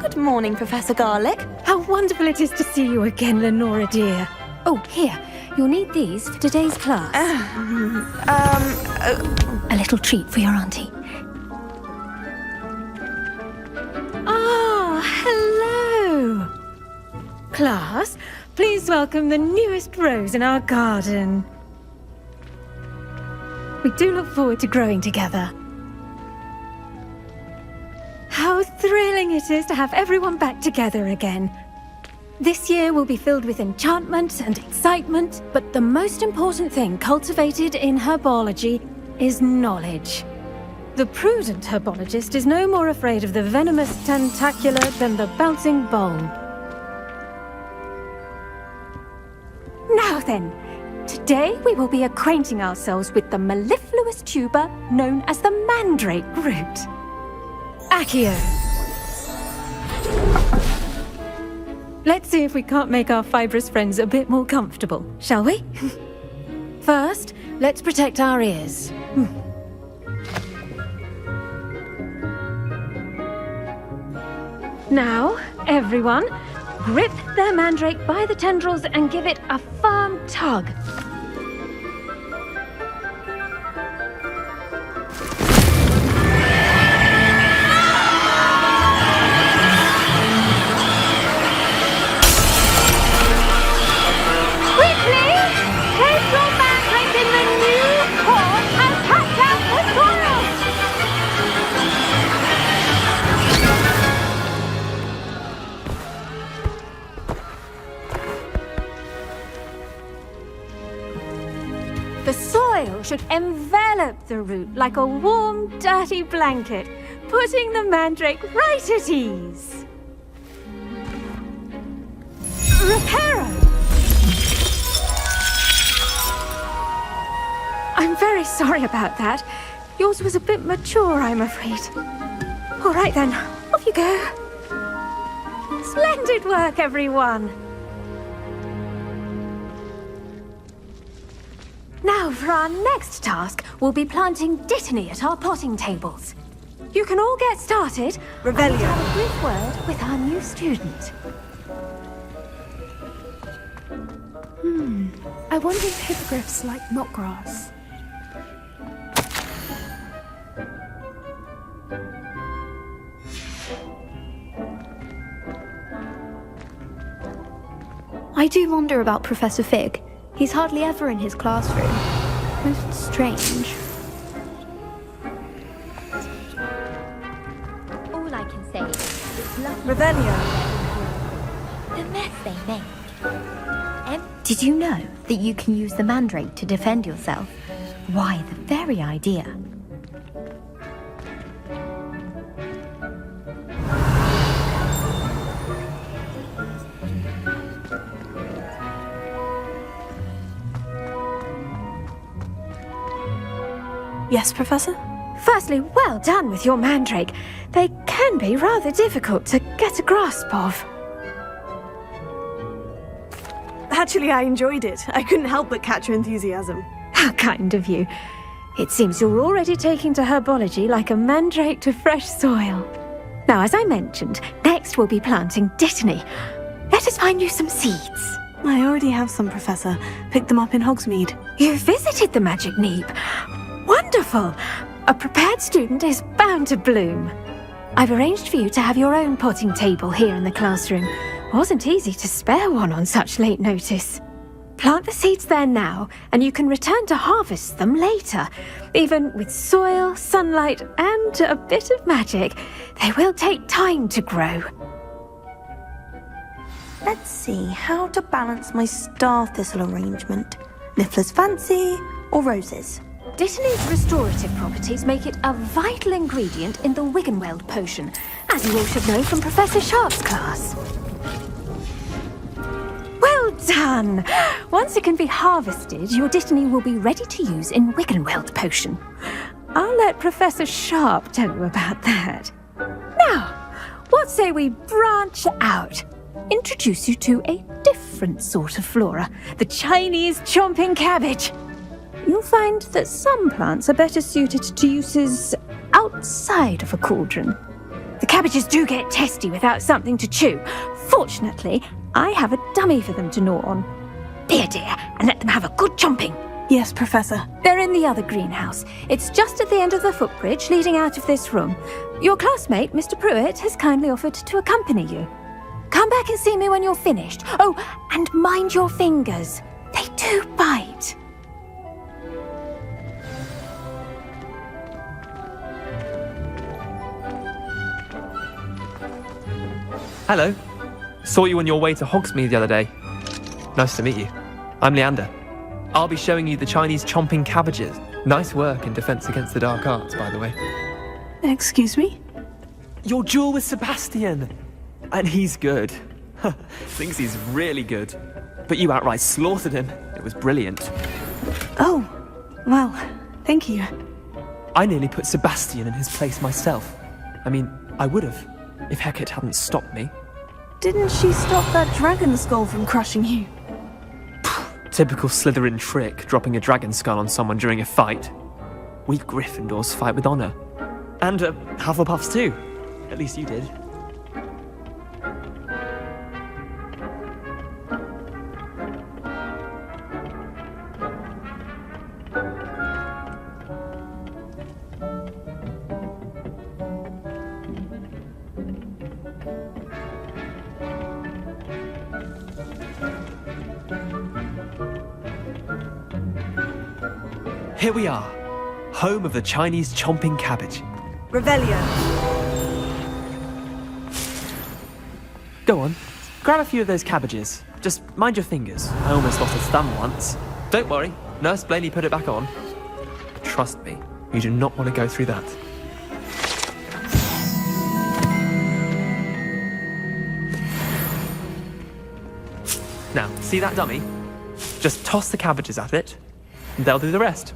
Good morning, Professor Garlic. How wonderful it is to see you again, Lenora dear. Oh, here. You'll need these for today's class. A little treat for your auntie. Ah, hello! Class, please welcome the newest rose in our garden. We do look forward to growing together. How thrilling it is to have everyone back together again. This year will be filled with enchantment and excitement, but the most important thing cultivated in herbology is knowledge. The prudent herbologist is no more afraid of the venomous tentacula than the bouncing bulb. Now then, today we will be acquainting ourselves with the mellifluous tuber known as the mandrake root. Accio. Let's see if we can't make our fibrous friends a bit more comfortable, shall we? First, let's protect our ears. Now, everyone, grip their mandrake by the tendrils and give it a firm tug. The soil should envelop the root like a warm, dirty blanket, putting the mandrake right at ease. Reparo! I'm very sorry about that. Yours was a bit mature, I'm afraid. All right then, off you go. Splendid work, everyone! Now, for our next task, we'll be planting dittany at our potting tables. You can all get started. Revelio. Have a brief word with our new student. I wonder if hippogriffs like knotgrass. I do wonder about Professor Fig. He's hardly ever in his classroom. Most strange. All I can say is it's lucky Revelio. the mess they make. Did you know that you can use the mandrake to defend yourself? Why, the very idea. Yes, Professor? Firstly, well done with your mandrake. They can be rather difficult to get a grasp of. Actually, I enjoyed it. I couldn't help but catch your enthusiasm. How kind of you. It seems you're already taking to herbology like a mandrake to fresh soil. Now, as I mentioned, next we'll be planting dittany. Let us find you some seeds. I already have some, Professor. Picked them up in Hogsmeade. You visited the Magic Neep. Wonderful! A prepared student is bound to bloom. I've arranged for you to have your own potting table here in the classroom. Wasn't easy to spare one on such late notice. Plant the seeds there now, and you can return to harvest them later. Even with soil, sunlight, and a bit of magic, they will take time to grow. Let's see how to balance my star thistle arrangement. Niffler's fancy or roses? Dittany's restorative properties make it a vital ingredient in the Wiggenweld potion, as you all should know from Professor Sharp's class. Well done! Once it can be harvested, your dittany will be ready to use in Wiggenweld potion. I'll let Professor Sharp tell you about that. Now, what say we branch out? Introduce you to a different sort of flora, the Chinese chomping cabbage. You'll find that some plants are better suited to uses outside of a cauldron. The cabbages do get testy without something to chew. Fortunately, I have a dummy for them to gnaw on. Be a dear and let them have a good chomping. Yes, Professor. They're in the other greenhouse. It's just at the end of the footbridge leading out of this room. Your classmate, Mr. Pruitt, has kindly offered to accompany you. Come back and see me when you're finished. Oh, and mind your fingers. They do bite. Hello. Saw you on your way to Hogsmeade the other day. Nice to meet you. I'm Leander. I'll be showing you the Chinese chomping cabbages. Nice work in Defense Against the Dark Arts, by the way. Excuse me? Your duel with Sebastian! And he's good. Thinks he's really good. But you outright slaughtered him. It was brilliant. Oh, well, thank you. I nearly put Sebastian in his place myself. I mean, I would have, if Hecate hadn't stopped me. Didn't she stop that dragon skull from crushing you? Typical Slytherin trick, dropping a dragon skull on someone during a fight. We Gryffindors fight with honour. And Hufflepuffs too. At least you did. Here we are, home of the Chinese chomping cabbage. Revelio. Go on, grab a few of those cabbages. Just mind your fingers. I almost lost a thumb once. Don't worry, Nurse Blaney put it back on. Trust me, you do not want to go through that. Now, see that dummy? Just toss the cabbages at it, and they'll do the rest.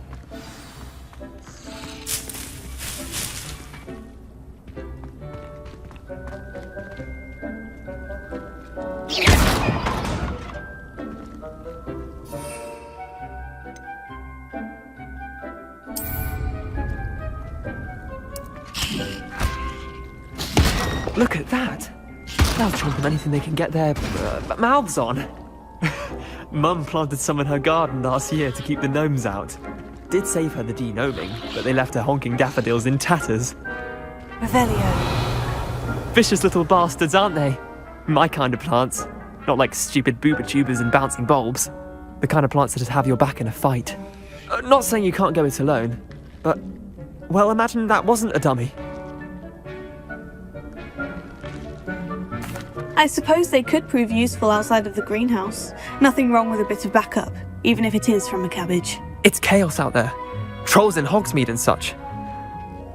Look at that! They'll chomp on anything they can get their mouths on. Mum planted some in her garden last year to keep the gnomes out. Did save her the de-gnoming, but they left her honking daffodils in tatters. Revelio. Vicious little bastards, aren't they? My kind of plants. Not like stupid booba tubers and bouncing bulbs. The kind of plants that just have your back in a fight. Not saying you can't go it alone, but... well, imagine that wasn't a dummy. I suppose they could prove useful outside of the greenhouse. Nothing wrong with a bit of backup, even if it is from a cabbage. It's chaos out there. Trolls in Hogsmeade and such.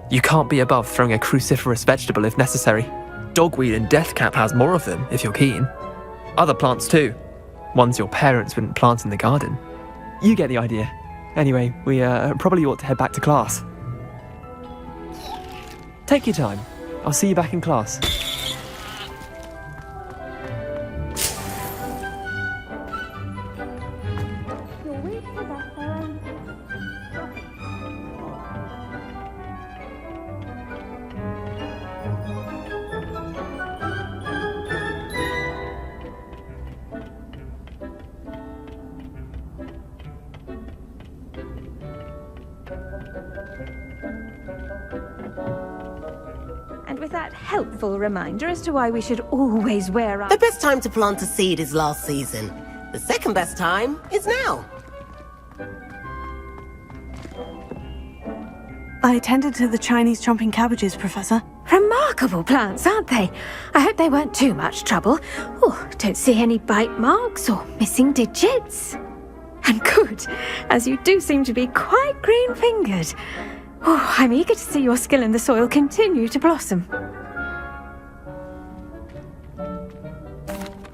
You can't be above throwing a cruciferous vegetable if necessary. Dogweed and deathcap has more of them, if you're keen. Other plants too. Ones your parents wouldn't plant in the garden. You get the idea. Anyway, we probably ought to head back to class. Take your time. I'll see you back in class. And with that helpful reminder as to why we should always wear our... The best time to plant a seed is last season. The second best time is now. I tended to the Chinese chomping cabbages, Professor. Remarkable plants, aren't they? I hope they weren't too much trouble. Oh, don't see any bite marks or missing digits. And good, as you do seem to be quite green-fingered. Oh, I'm eager to see your skill in the soil continue to blossom.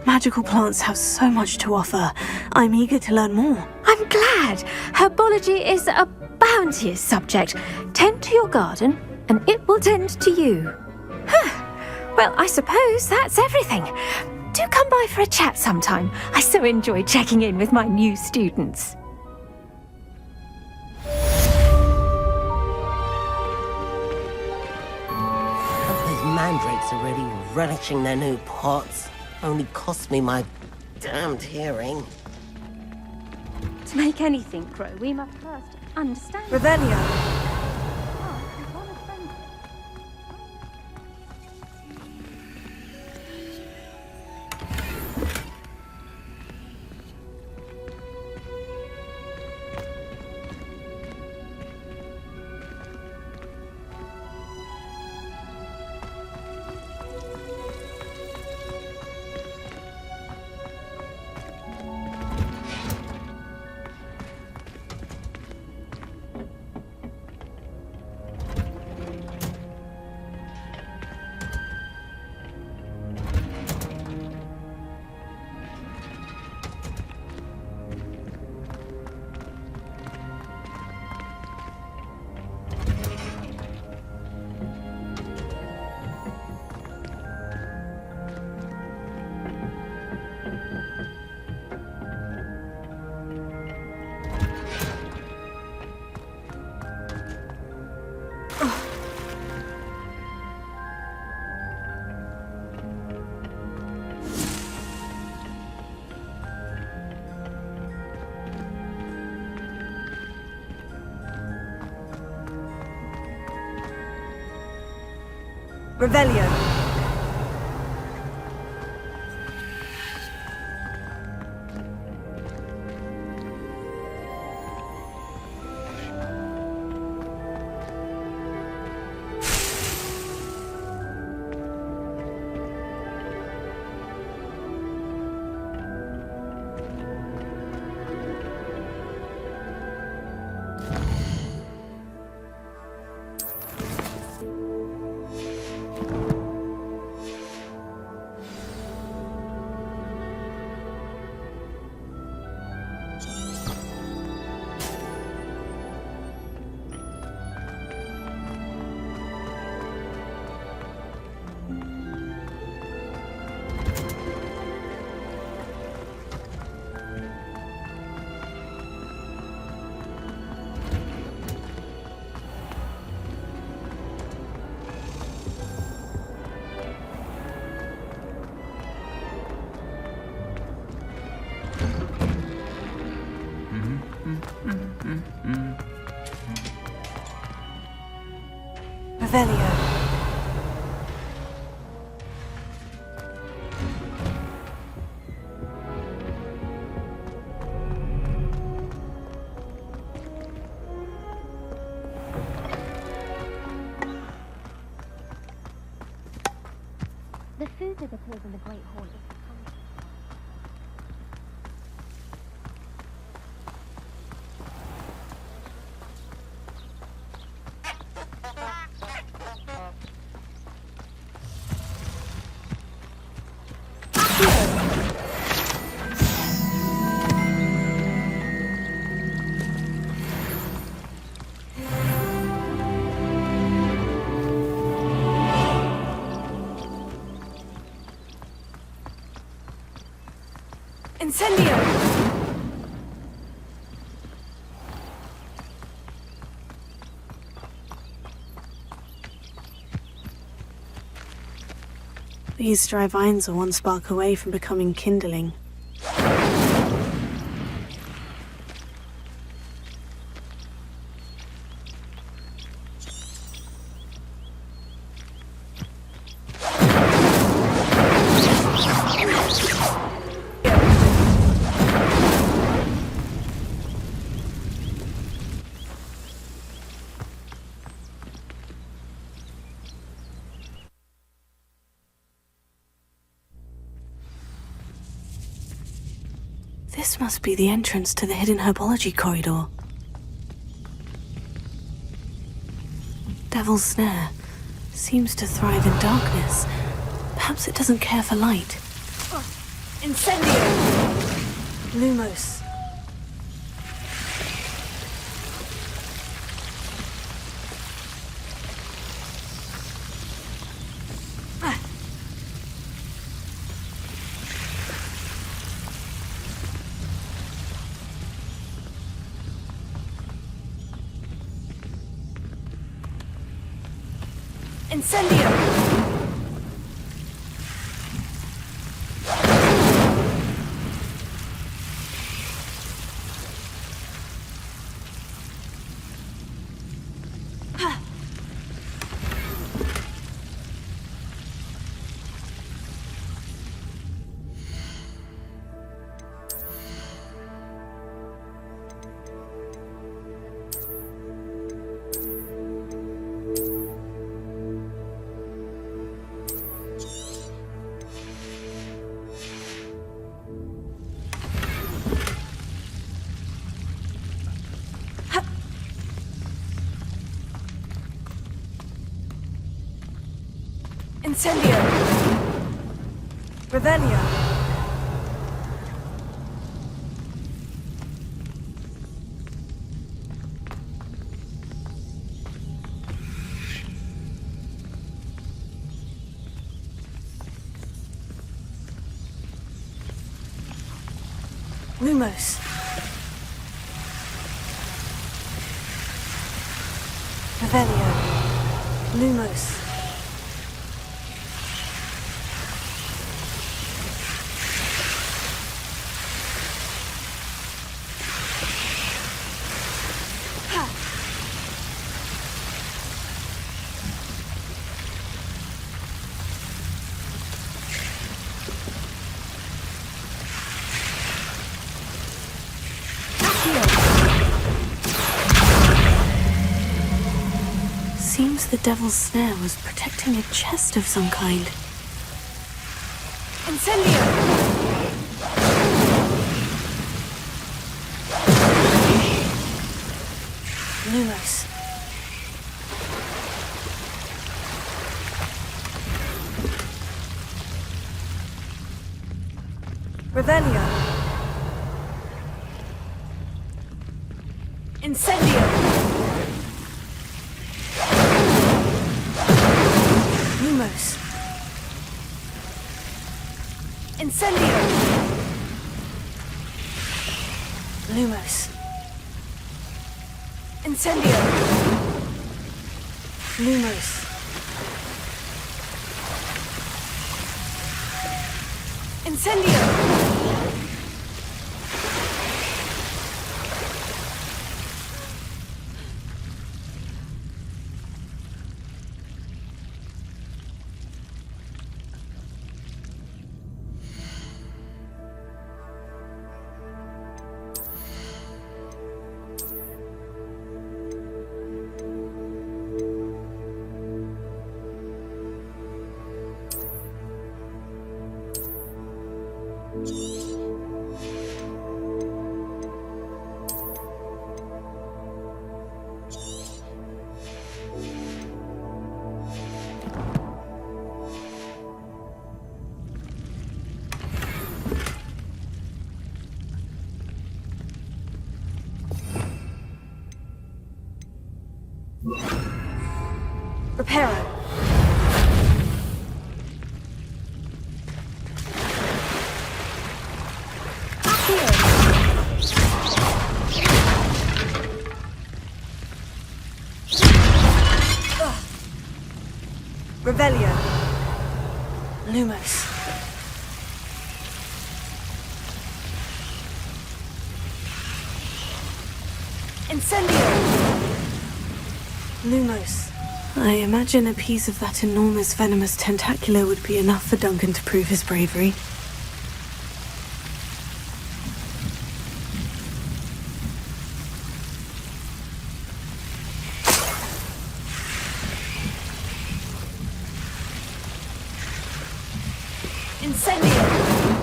Magical plants have so much to offer. I'm eager to learn more. I'm glad. Herbology is a bounteous subject. Tend to your garden, and it will tend to you. Well, I suppose that's everything. Do come by for a chat sometime. I so enjoy checking in with my new students. Those mandrakes are really relishing their new pots. Only cost me my damned hearing. To make anything grow, we must first understand. Revelio. Revelio. Revelio. The food that appears in the Great Hall is Incendio! These dry vines are one spark away from becoming kindling. This must be the entrance to the hidden herbology corridor. Devil's Snare seems to thrive in darkness. Perhaps it doesn't care for light. Incendio! Lumos. Incendio! Incendio! Revelio! Lumos. Revelio. Lumos. Seems the devil's snare was protecting a chest of some kind. Incendio! Lumos. Revelio! Incendio! Lumos. Incendio! Lumos. Incendio! Lumos. Incendio! Reparo. Revelio. Lumos. Incendio! Lumos. I imagine a piece of that enormous venomous tentacula would be enough for Duncan to prove his bravery. Incendio!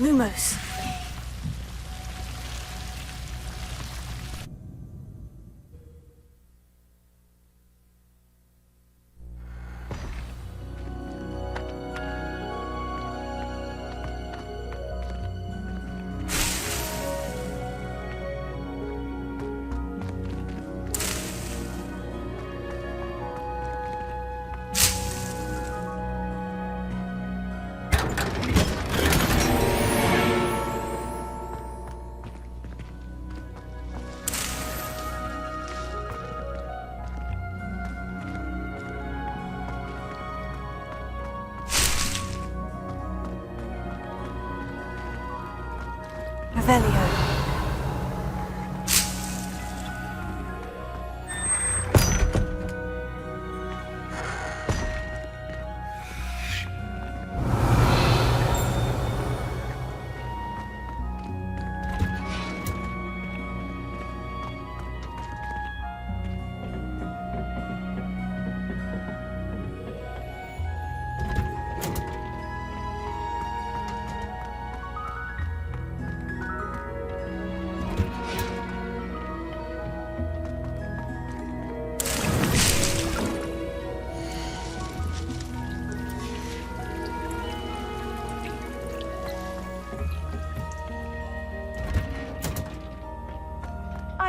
Lumos. Revelio.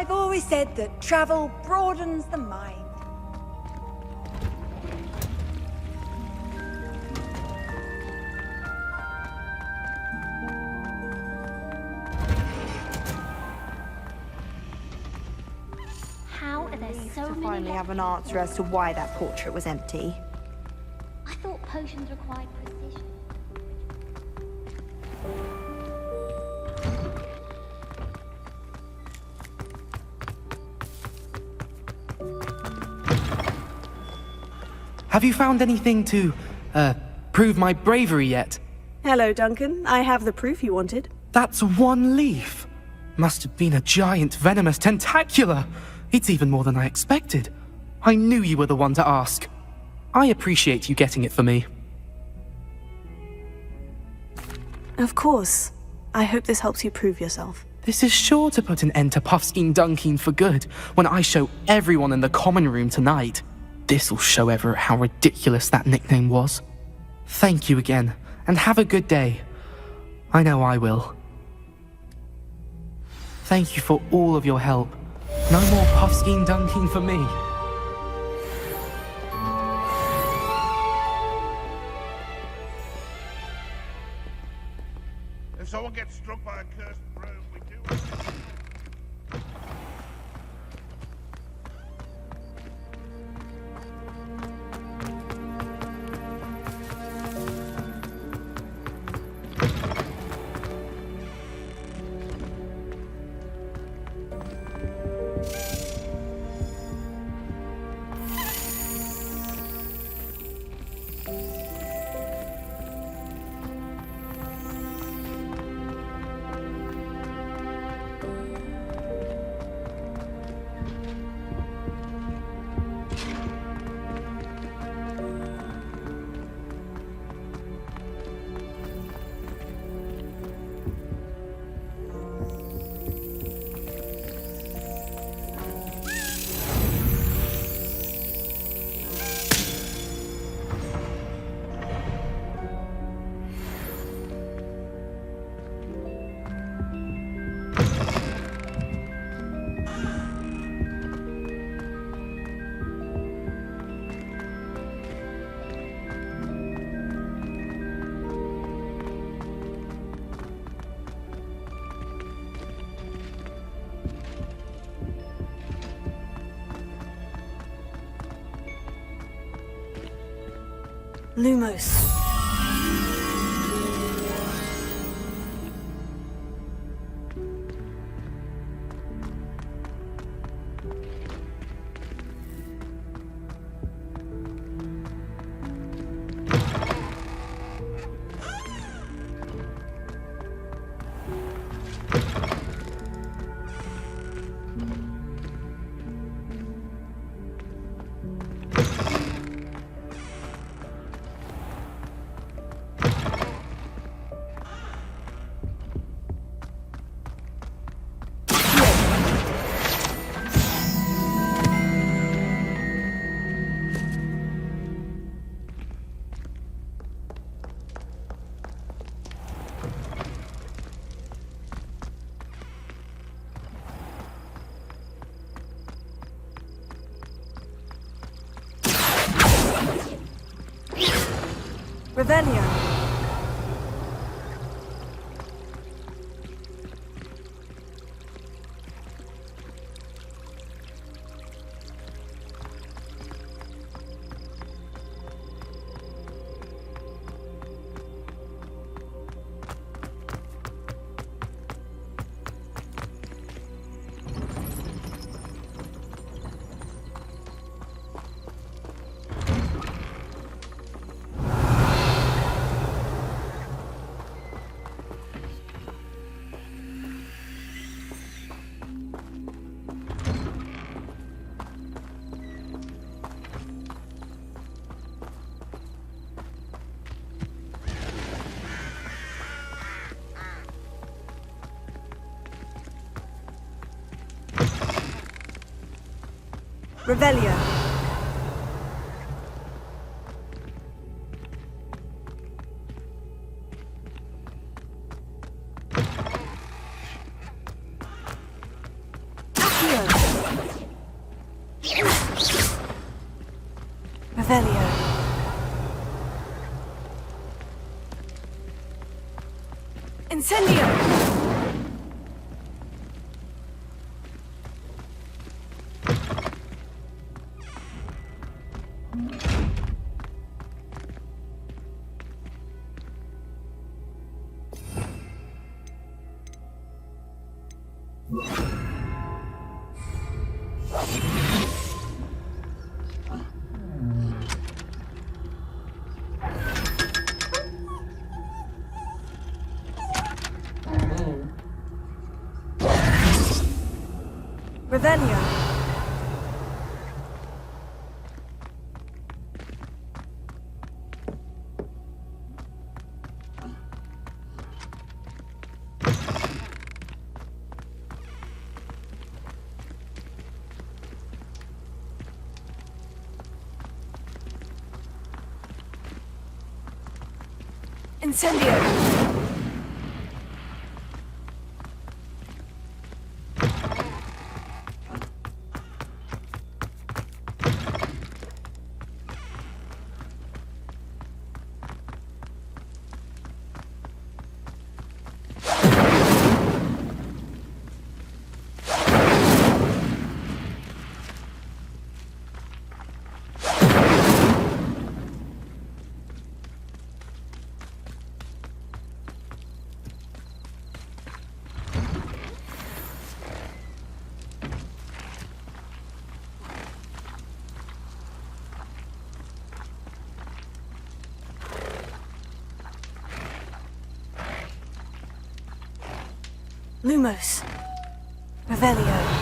I've always said that travel broadens the mind. How are there so To many finally left? have an answer as to why that portrait was empty. I thought potions required precision. Have you found anything to, prove my bravery yet? Hello, Duncan. I have the proof you wanted. That's one leaf. Must have been a giant venomous tentacula. It's even more than I expected. I knew you were the one to ask. I appreciate you getting it for me. Of course. I hope this helps you prove yourself. This is sure to put an end to Puffskein Dunkeen for good when I show everyone in the common room tonight. This'll show Everett how ridiculous that nickname was. Thank you again, and have a good day. I know I will. Thank you for all of your help. No more Puffskein Dunkeen for me. If someone gets struck by a cursed broom, we do. Lumos. Revelio. Revelio. Accio. Revelio. Incendio! Revelio. Incendio. Lumos. Revelio.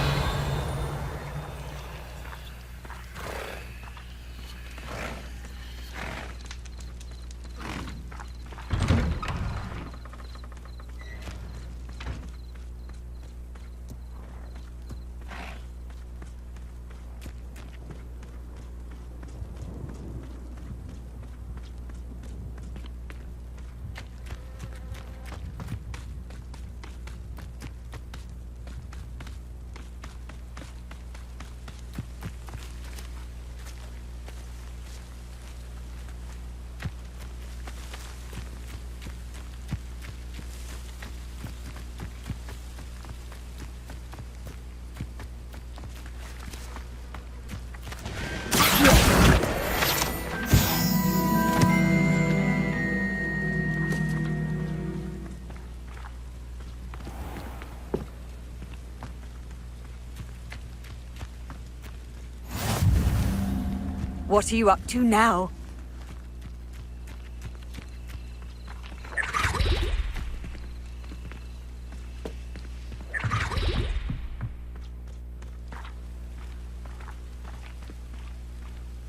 What are you up to now?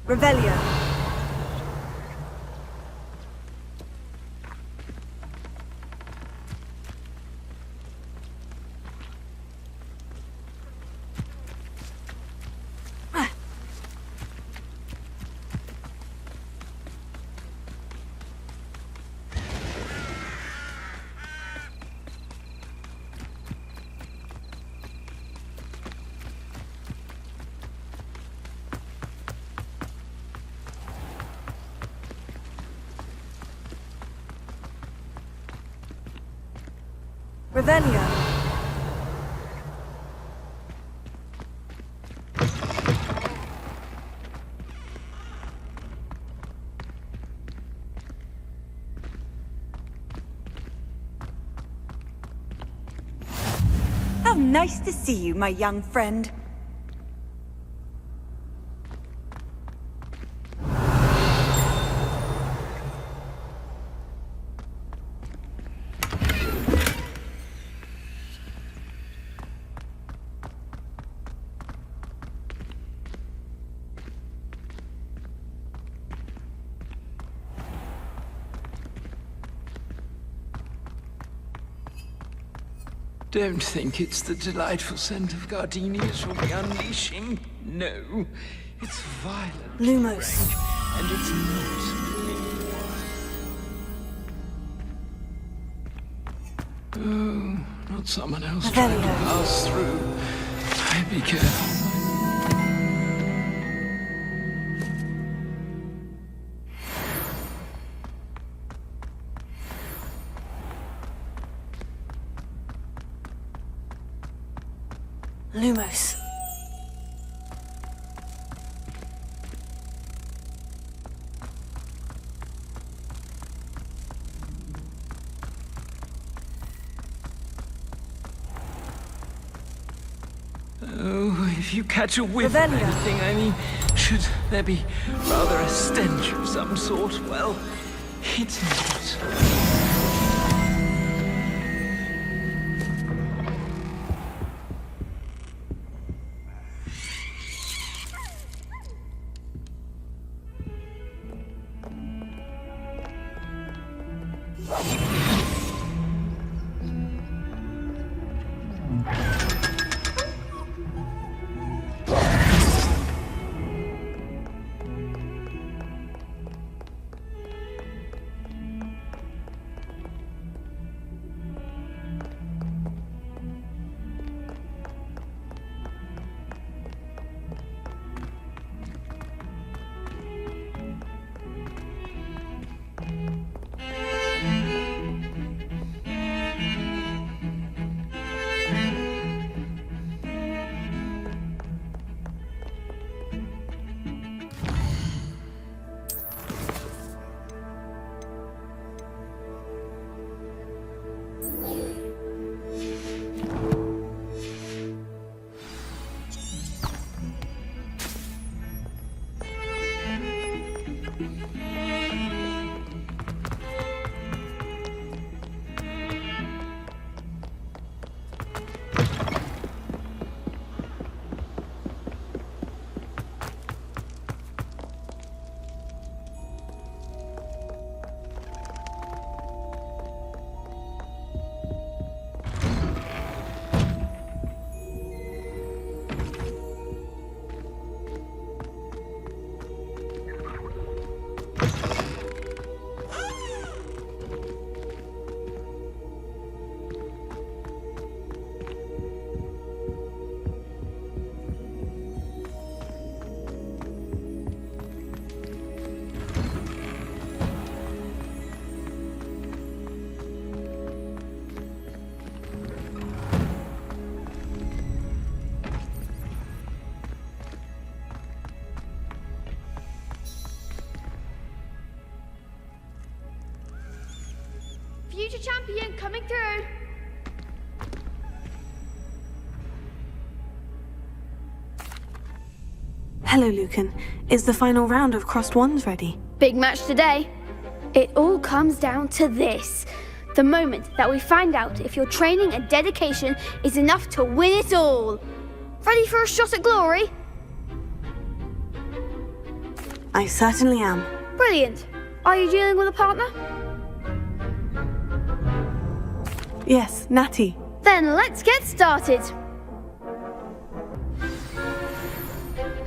Revelio. Revelio. How nice to see you, my young friend. Don't think it's the delightful scent of gardenias you'll be unleashing. No, it's violent. Lumos. Rage, and it's not. Oh, not someone else trying to pass through. Be careful. Lumos. Oh, if you catch a whiff of Revelio. anything, I mean, should there be rather a stench of some sort? Well, it's not. Future champion coming through. Hello, Lucan. Is the final round of Crossed Wands ready? Big match today. It all comes down to this. The moment that we find out if your training and dedication is enough to win it all. Ready for a shot at glory? I certainly am. Brilliant. Are you dealing with a partner? Yes, Natty. Then let's get started.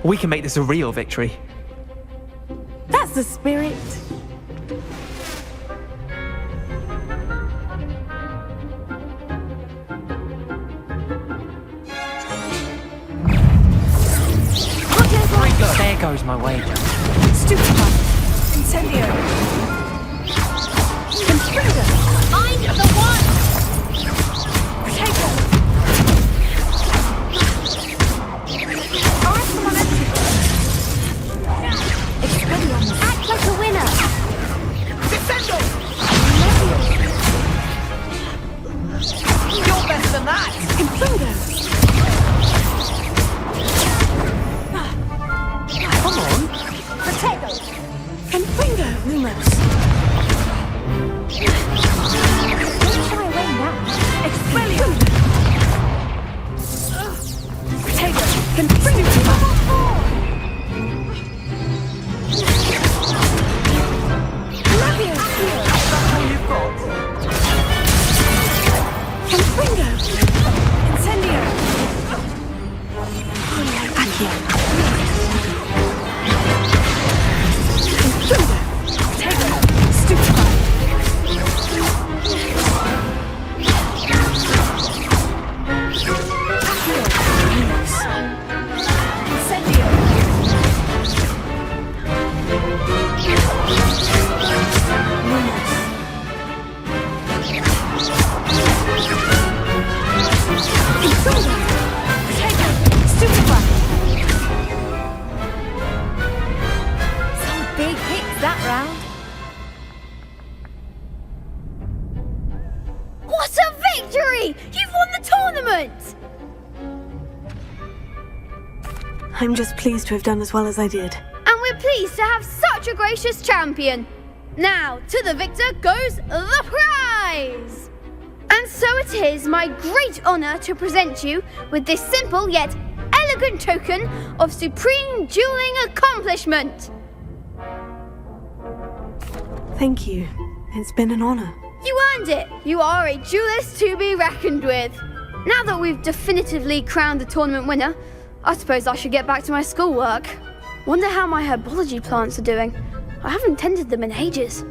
We can make this a real victory. That's the spirit. There goes my wager. Stupefy. Incendio. Confringo. I'm the one! Potato. Arrest the momentum. Expelliarmus. Act like a winner! Defendo. You're better than that. Confringo. Come on. Potato. Confringo, Lumos. Don't shy away now. Expelliarmus. Potato. Confringo. That's all you've got. Confringo. Incendio. Accio. Potato. Stupefy. Incendio. I'm just pleased to have done as well as I did. And we're pleased to have such a gracious champion. Now, to the victor goes the prize! And so it is my great honour to present you with this simple yet elegant token of supreme dueling accomplishment. Thank you. It's been an honour. You earned it. You are a duelist to be reckoned with. Now that we've definitively crowned the tournament winner, I suppose I should get back to my schoolwork. Wonder how my herbology plants are doing. I haven't tended them in ages.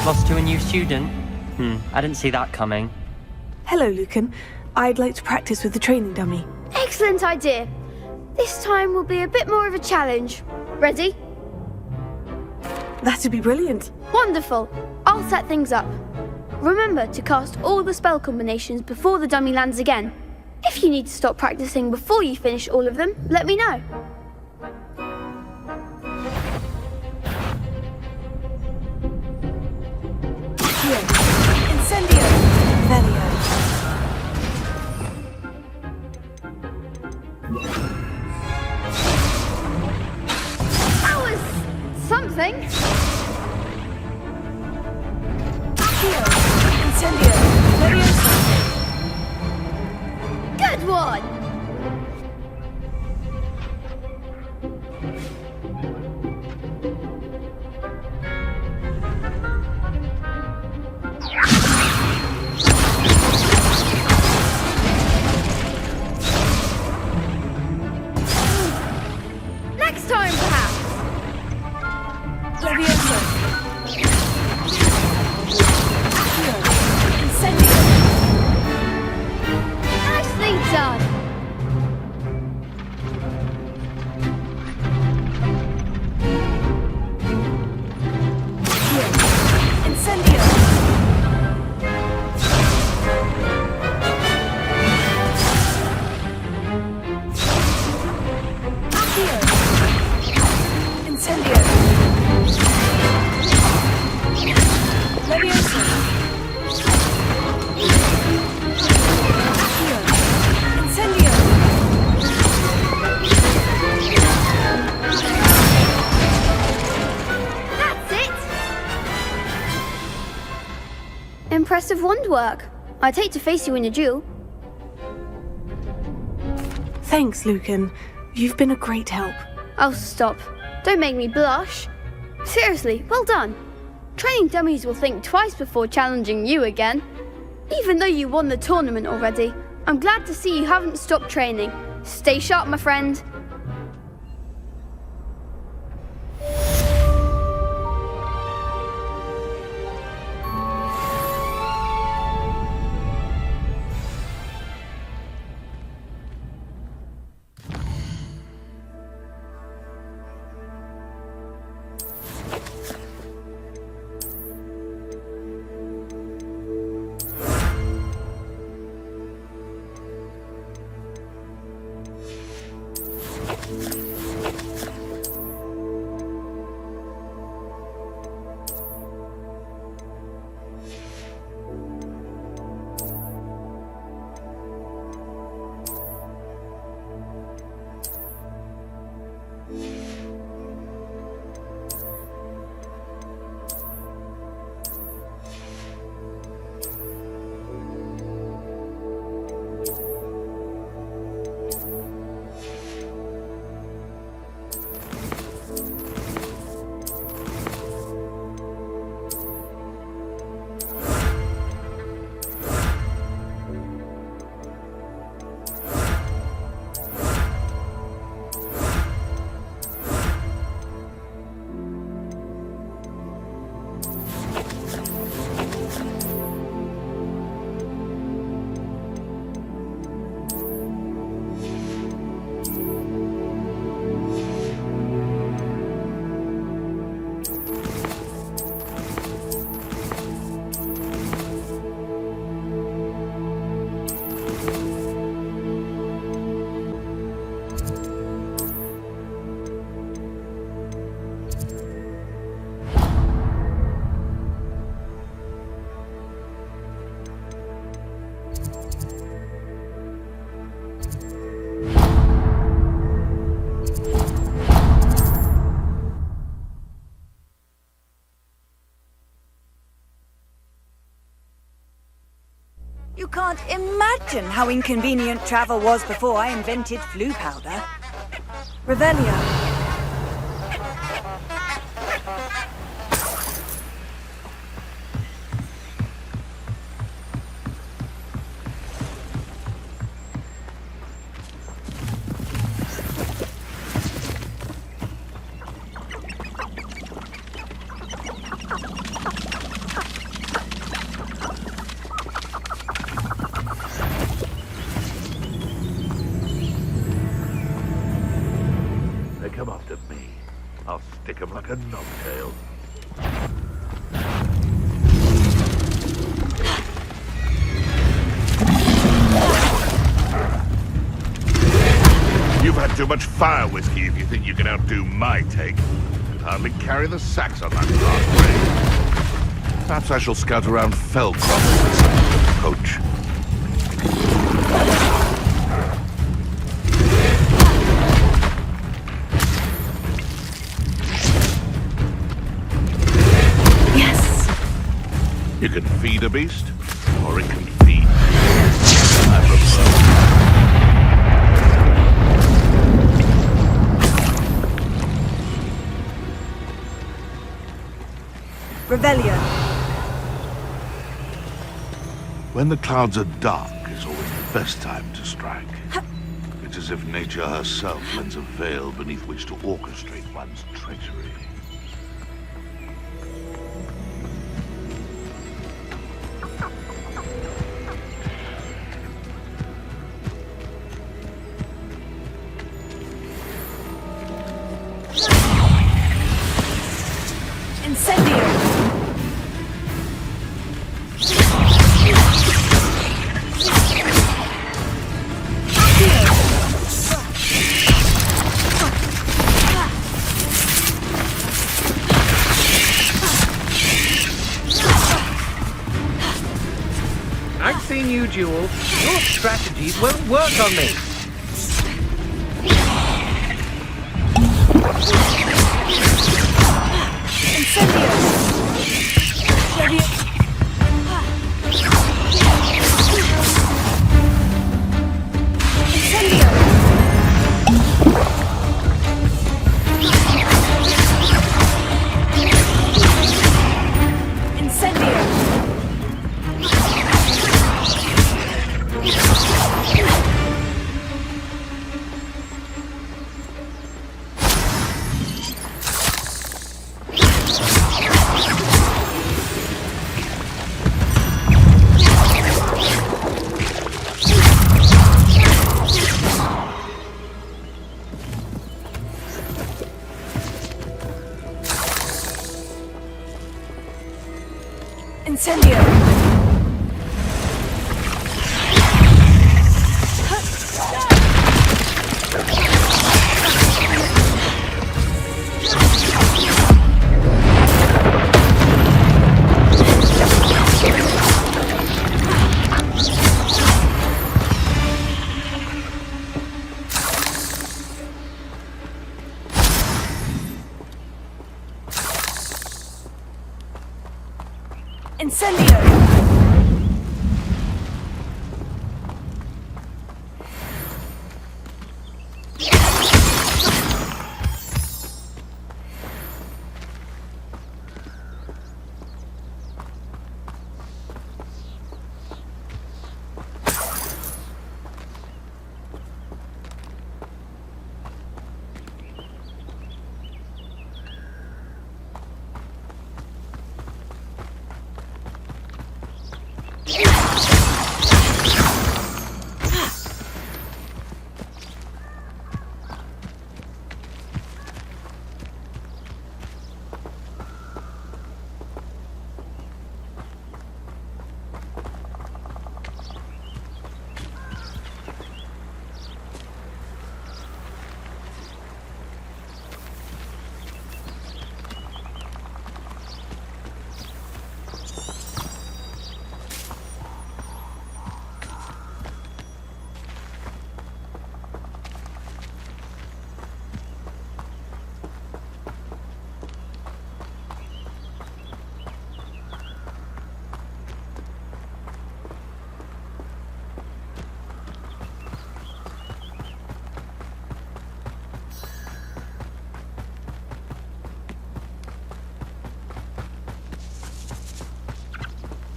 Lost to a new student? I didn't see that coming. Hello, Lucan. I'd like to practice with the training dummy. Excellent idea. This time will be a bit more of a challenge. Ready? That'd be brilliant. Wonderful. I'll set things up. Remember to cast all the spell combinations before the dummy lands again. If you need to stop practicing before you finish all of them, let me know. Incendio! Velio. That was something. Accio! Incendio! Leviosa! Good one. Next time, perhaps. Leviosa! Accio! Incendio! Nicely done. Incendio! Accio! Incendio! Leviosa! Accio! Incendio! That's it. Impressive wand work. I'd hate to face you in a duel. Thanks, Lucan. You've been a great help. Oh, stop. Don't make me blush. Seriously, well done. Training dummies will think twice before challenging you again. Even though you won the tournament already, I'm glad to see you haven't stopped training. Stay sharp, my friend. You can't imagine how inconvenient travel was before I invented flu powder. Revelio. They come after me. I'll stick 'em like a knobtail. You've had too much fire whiskey if you think you can outdo my take. Could hardly carry the sacks on that last raid. Perhaps I shall scout around Felcroft with some coach. You can feed a beast, or it can feed. I prefer. Revelio. When the clouds are dark is always the best time to strike. It's as if nature herself lends a veil beneath which to orchestrate one's treachery. I've seen you, Jewel. Your strategies won't work on me. Incendio! Incendio!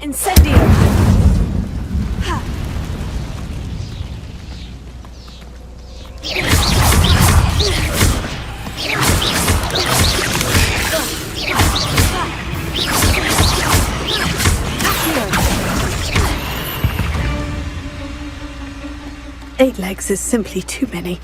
Incendio! Eight legs is simply too many.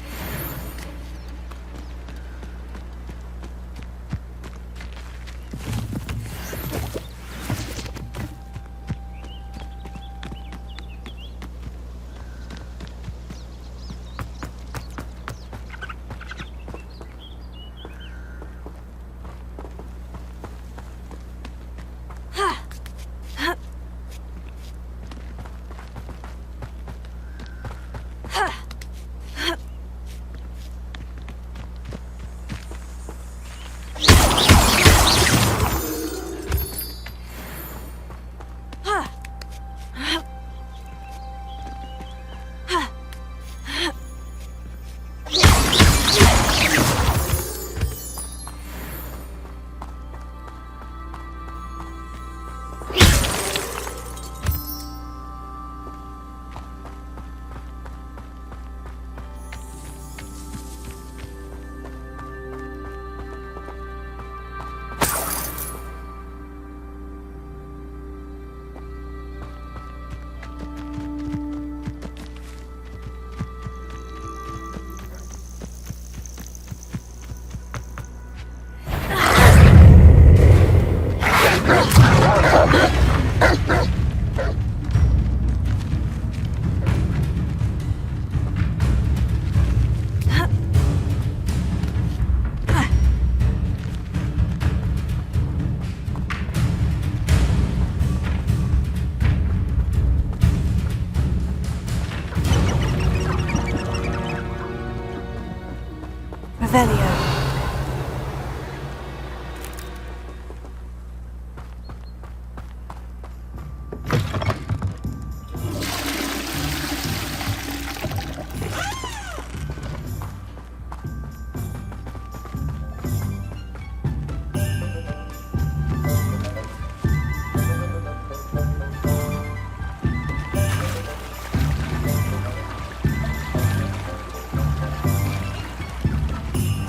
Revelio.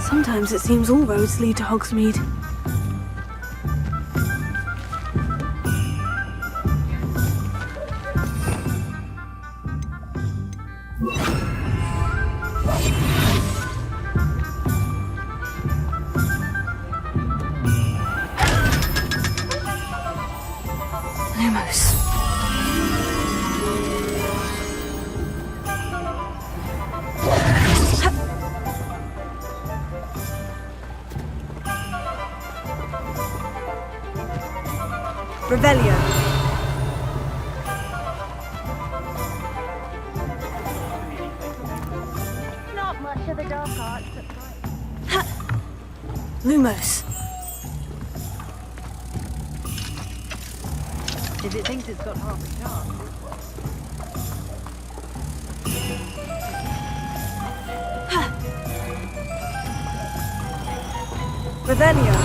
Sometimes it seems all roads lead to Hogsmeade. Lumos. Revelio. Not much of the dark arts, but Lumos. If it thinks it's got half a chance. Revelio.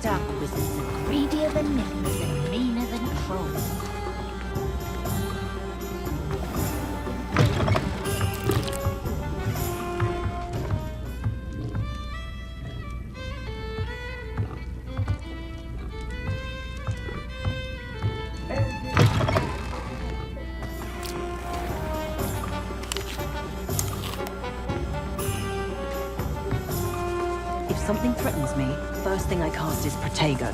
Dark wizards are greedier than nifflers and meaner than trolls. If something threatens me, first thing I cast is Protego.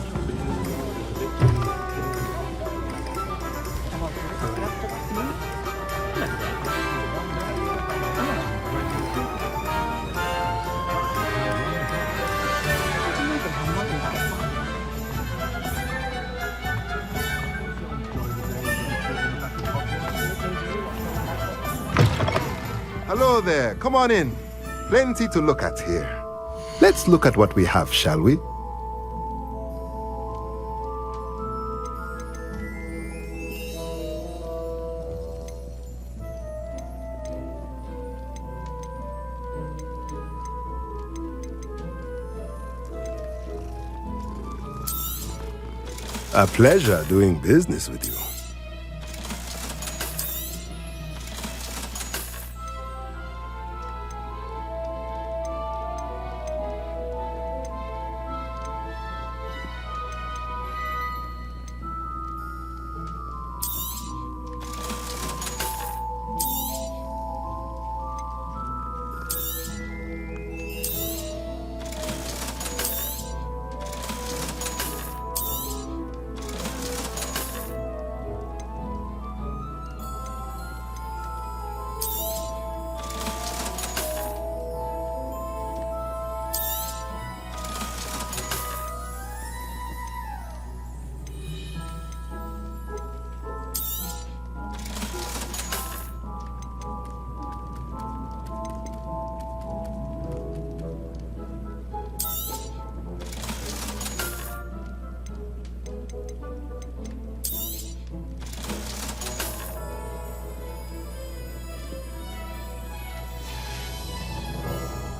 Hello there. Come on in. Plenty to look at here. Let's look at what we have, shall we? A pleasure doing business with you.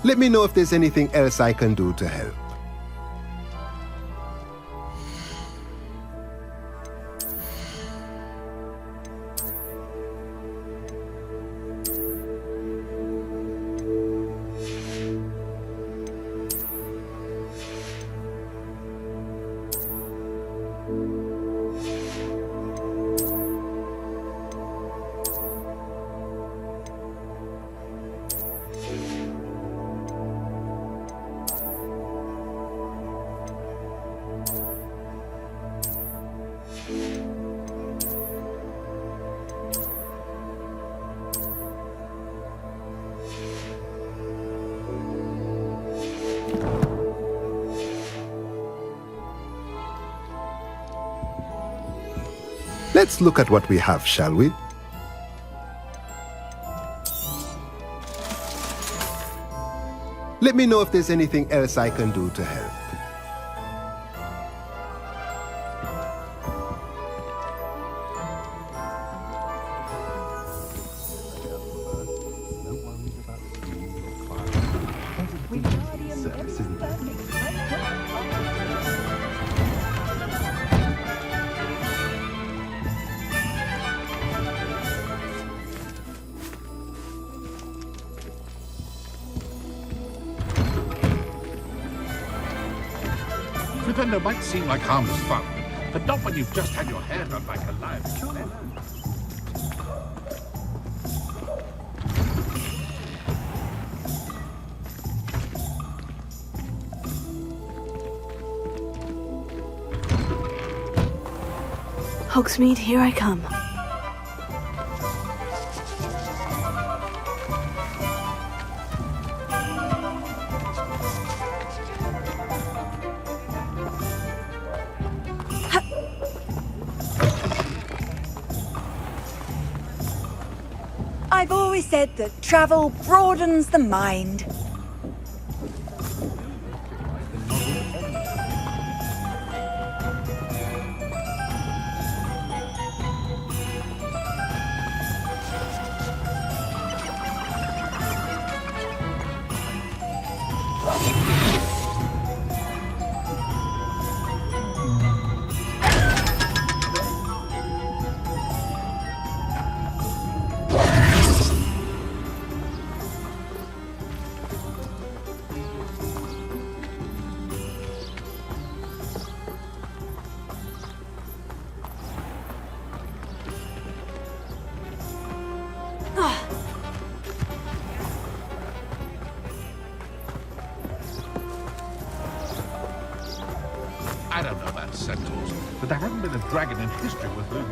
Let me know if there's anything else I can do to help. Let's look at what we have, shall we? Let me know if there's anything else I can do to help. Pretender might seem like harmless fun, but not when you've just had your hair done like a live killer. Hogsmeade, here I come. I've always said that travel broadens the mind. I don't know about centaurs, but there hasn't been a dragon in history with whom.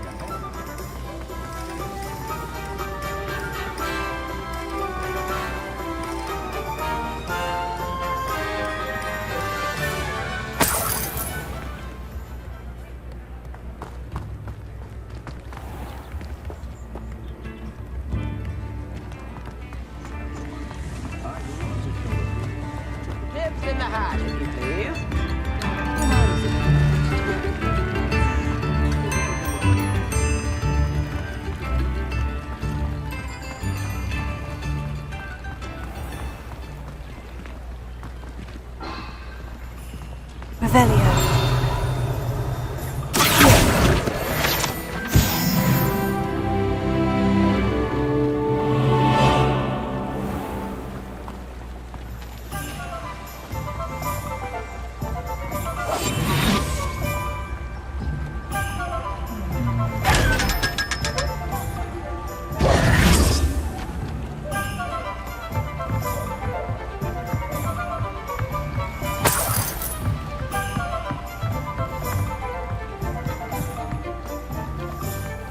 Revelio.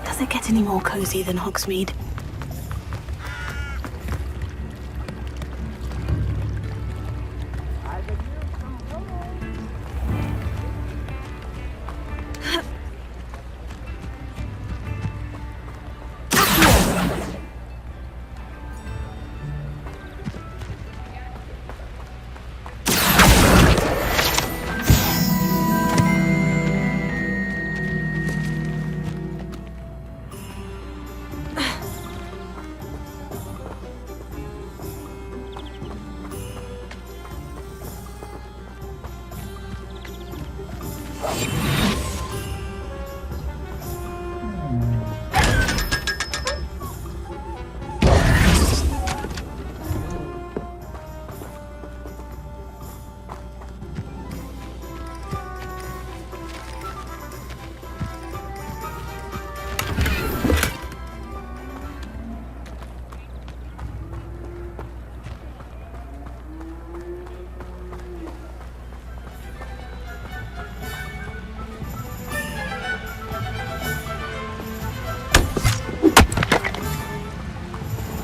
Does it get any more cozy than Hogsmeade?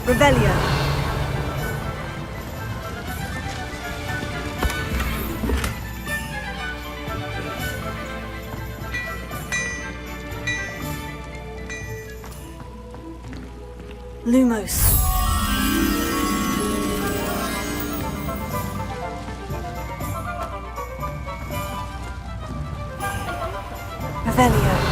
Revelio. Lumos. Revelio.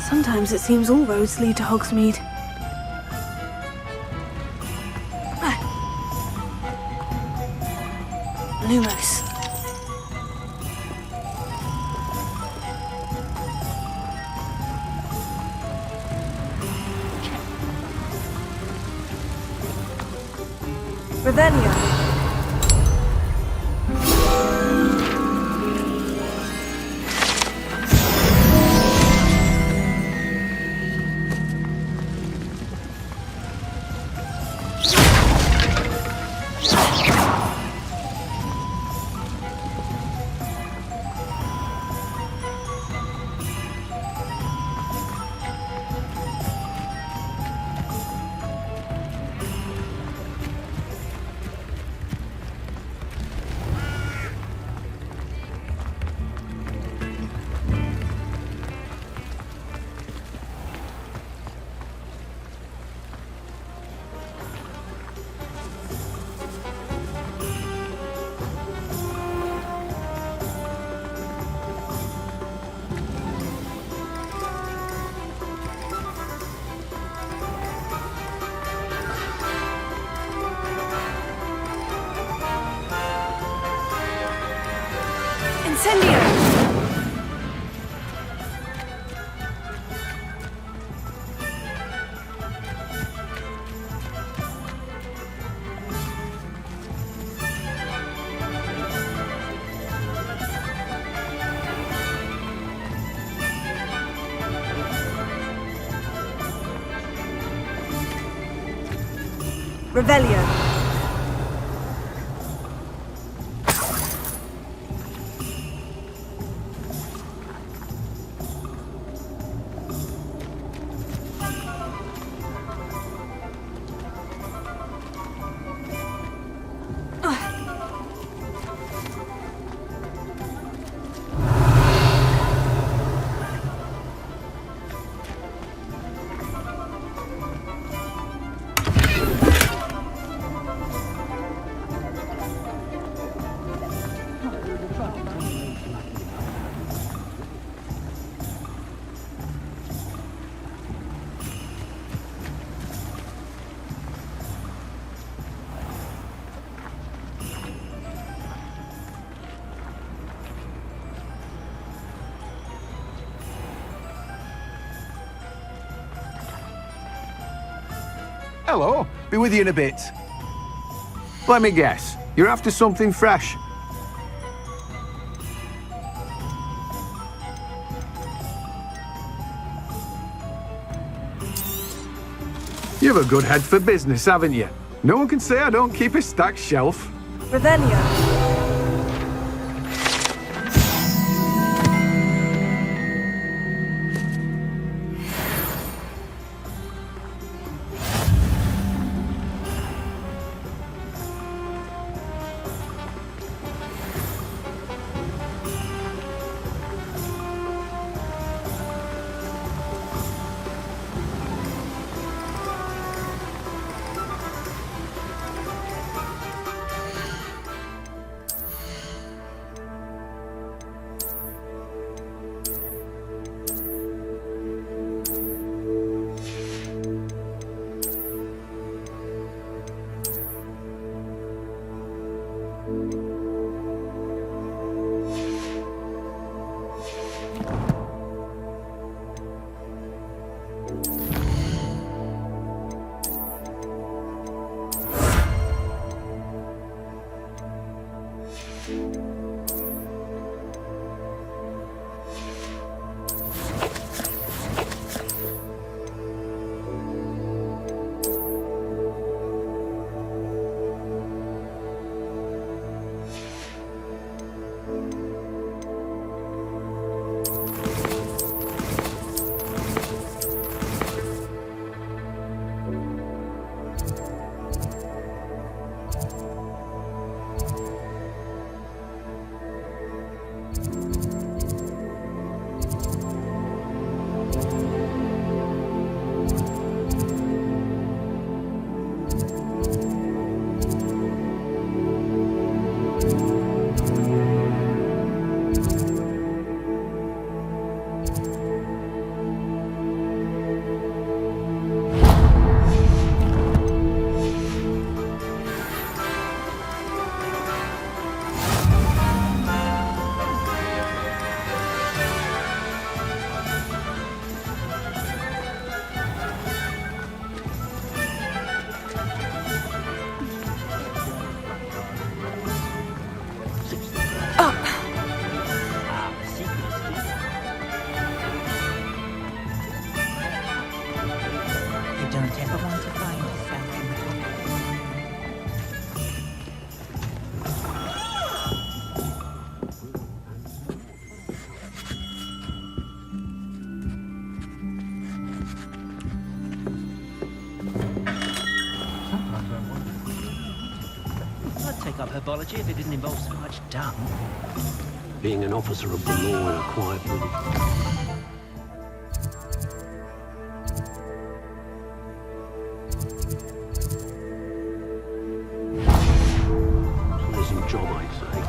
Sometimes it seems all roads lead to Hogsmeade. Lumos. Revelio. Incendio! Revelio. Hello. Be with you in a bit. Let me guess. You're after something fresh. You've a good head for business, haven't you? No one can say I don't keep a stacked shelf. Revelio. Herbology if it didn't involve so much dung. Being an officer of the law in a quiet village. Pleasant job, I'd say.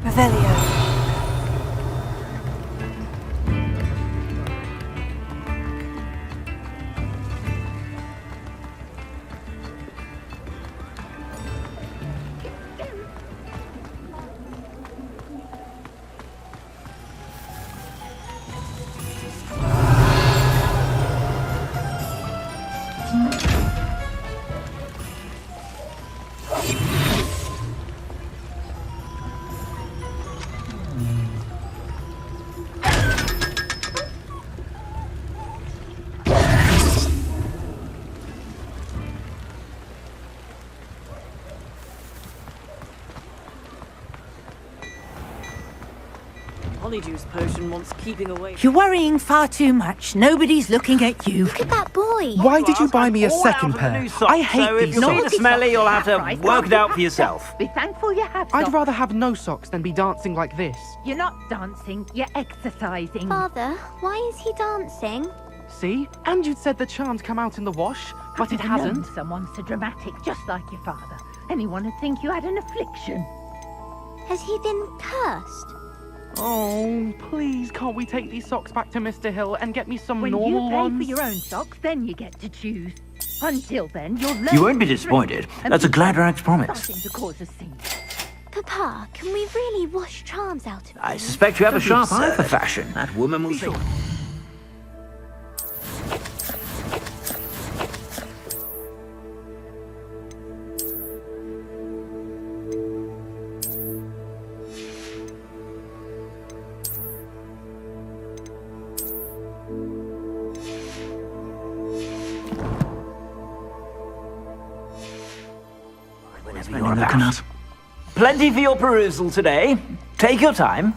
Revelio. Polyjuice potion wants keeping away. You're worrying far too much. Nobody's looking at you. Look at that boy. Why did you buy me a second pair? I hate these If socks. you're the smelly, you'll have to work it out for yourself. Be thankful you have I'd socks. rather have no socks than be dancing like this. You're not dancing, you're exercising. Father, why is he dancing? See? And you'd said the charm'd come out in the wash, but it I've known hasn't. Someone so dramatic, just like your father. Anyone would think you had an affliction. Has he been cursed? Oh, please, can't we take these socks back to Mr. Hill and get me some When normal you pay ones? for your own socks, then you get to choose. Until then, you'll learn. You won't be disappointed. That's a Gladrax promise. Starting to cause a scene. Papa, can we really wash charms out of I them? suspect you have a Don't be sharp eye for absurd. fashion. That woman will see. Whenever you're about. Plenty for your perusal today. Take your time.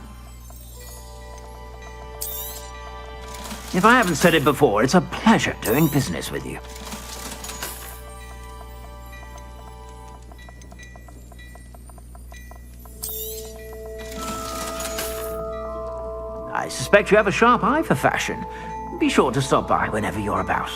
If I haven't said it before, it's a pleasure doing business with you. I suspect you have a sharp eye for fashion. Be sure to stop by whenever you're about.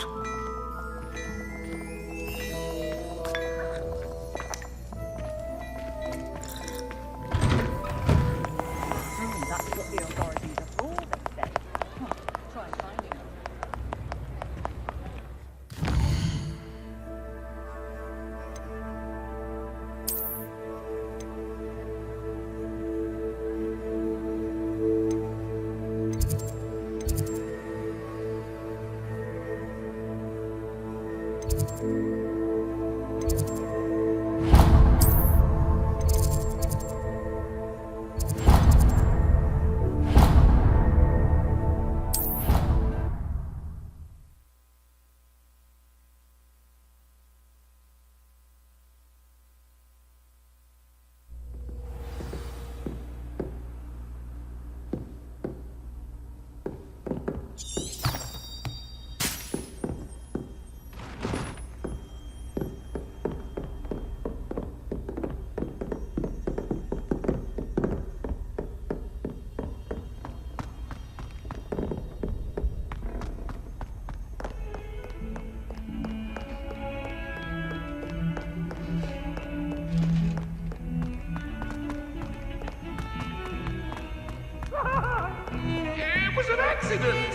It was an accident!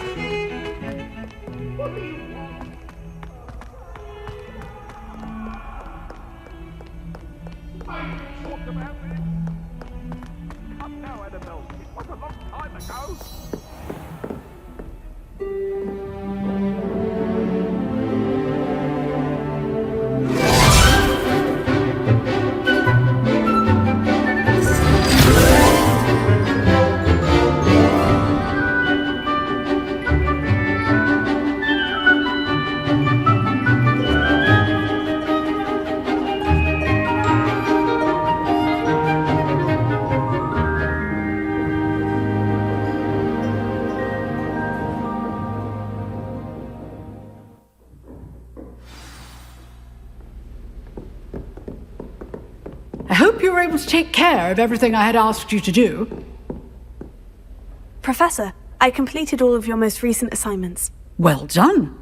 What do you want? I talked about this. Come now, Annabelle. It was a long time ago. I hope you were able to take care of everything I had asked you to do. Professor, I completed all of your most recent assignments. Well done.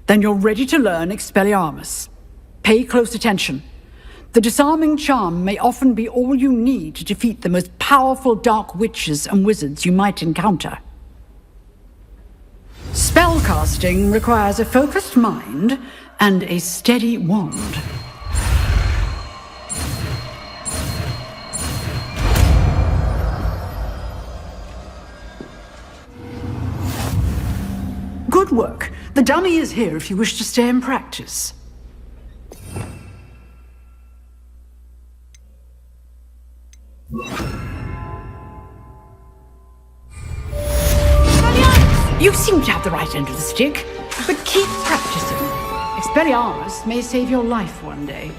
Then you're ready to learn Expelliarmus. Pay close attention. The disarming charm may often be all you need to defeat the most powerful dark witches and wizards you might encounter. Spellcasting requires a focused mind and a steady wand. Good work. The dummy is here if you wish to stay and practice. You seem to have the right end of the stick, but keep practicing. Expelliarmus may save your life one day.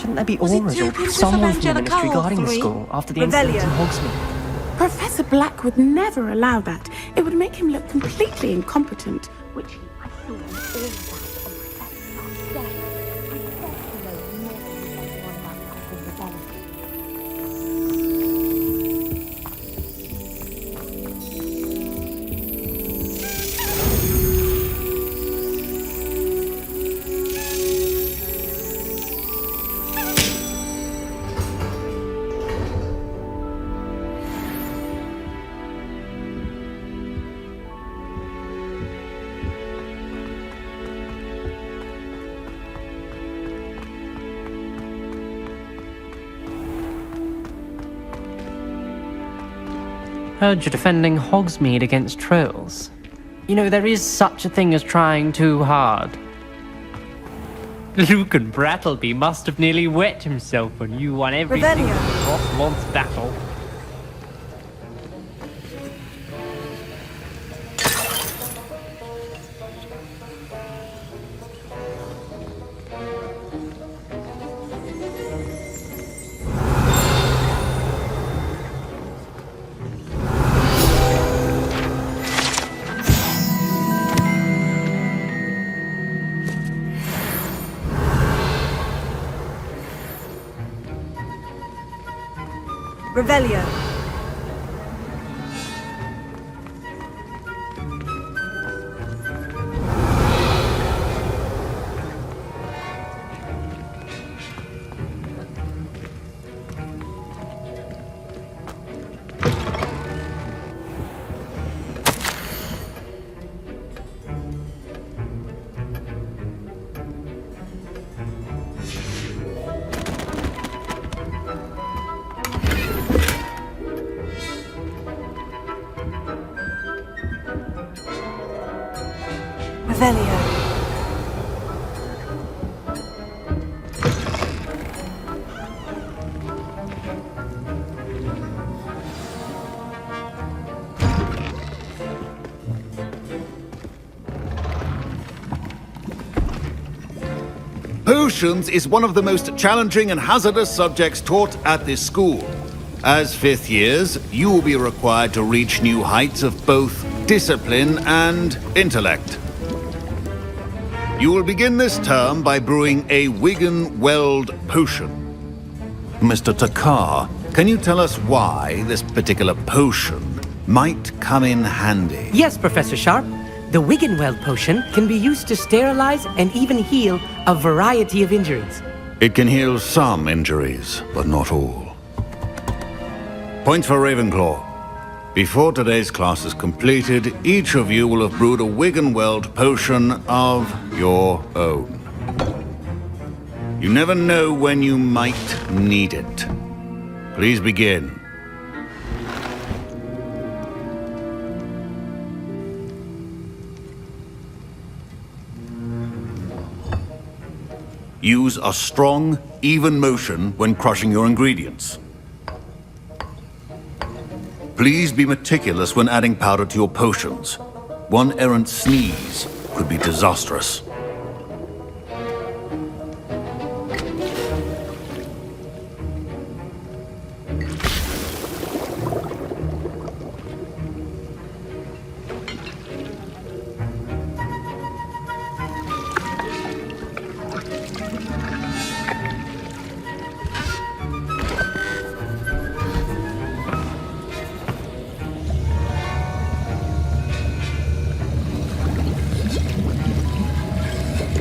Shouldn't there be Was it auras too or Princess someone of from the Angelica ministry or guarding the 3? school after the incident in Revelio. Hogsmeade? Professor Black would never allow that. It would make him look completely incompetent. Which I saw all about on Professor Black's death. I said no more than anyone about the rebellion. Heard you're defending Hogsmeade against trolls. You know, there is such a thing as trying too hard. Luke and Brattleby must have nearly wet himself when you won every single Frostmont's battle. Revelio. Revelio. Potions is one of the most challenging and hazardous subjects taught at this school. As fifth years, you will be required to reach new heights of both discipline and intellect. You will begin this term by brewing a Wigan-Weld potion. Mr. Takar, can you tell us why this particular potion might come in handy? Yes, Professor Sharp. The Wigan-Weld potion can be used to sterilize and even heal a variety of injuries. It can heal some injuries, but not all. Points for Ravenclaw. Before today's class is completed, each of you will have brewed a Wigan-Weld potion of your own. You never know when you might need it. Please begin. Use a strong, even motion when crushing your ingredients. Please be meticulous when adding powder to your potions. One errant sneeze could be disastrous.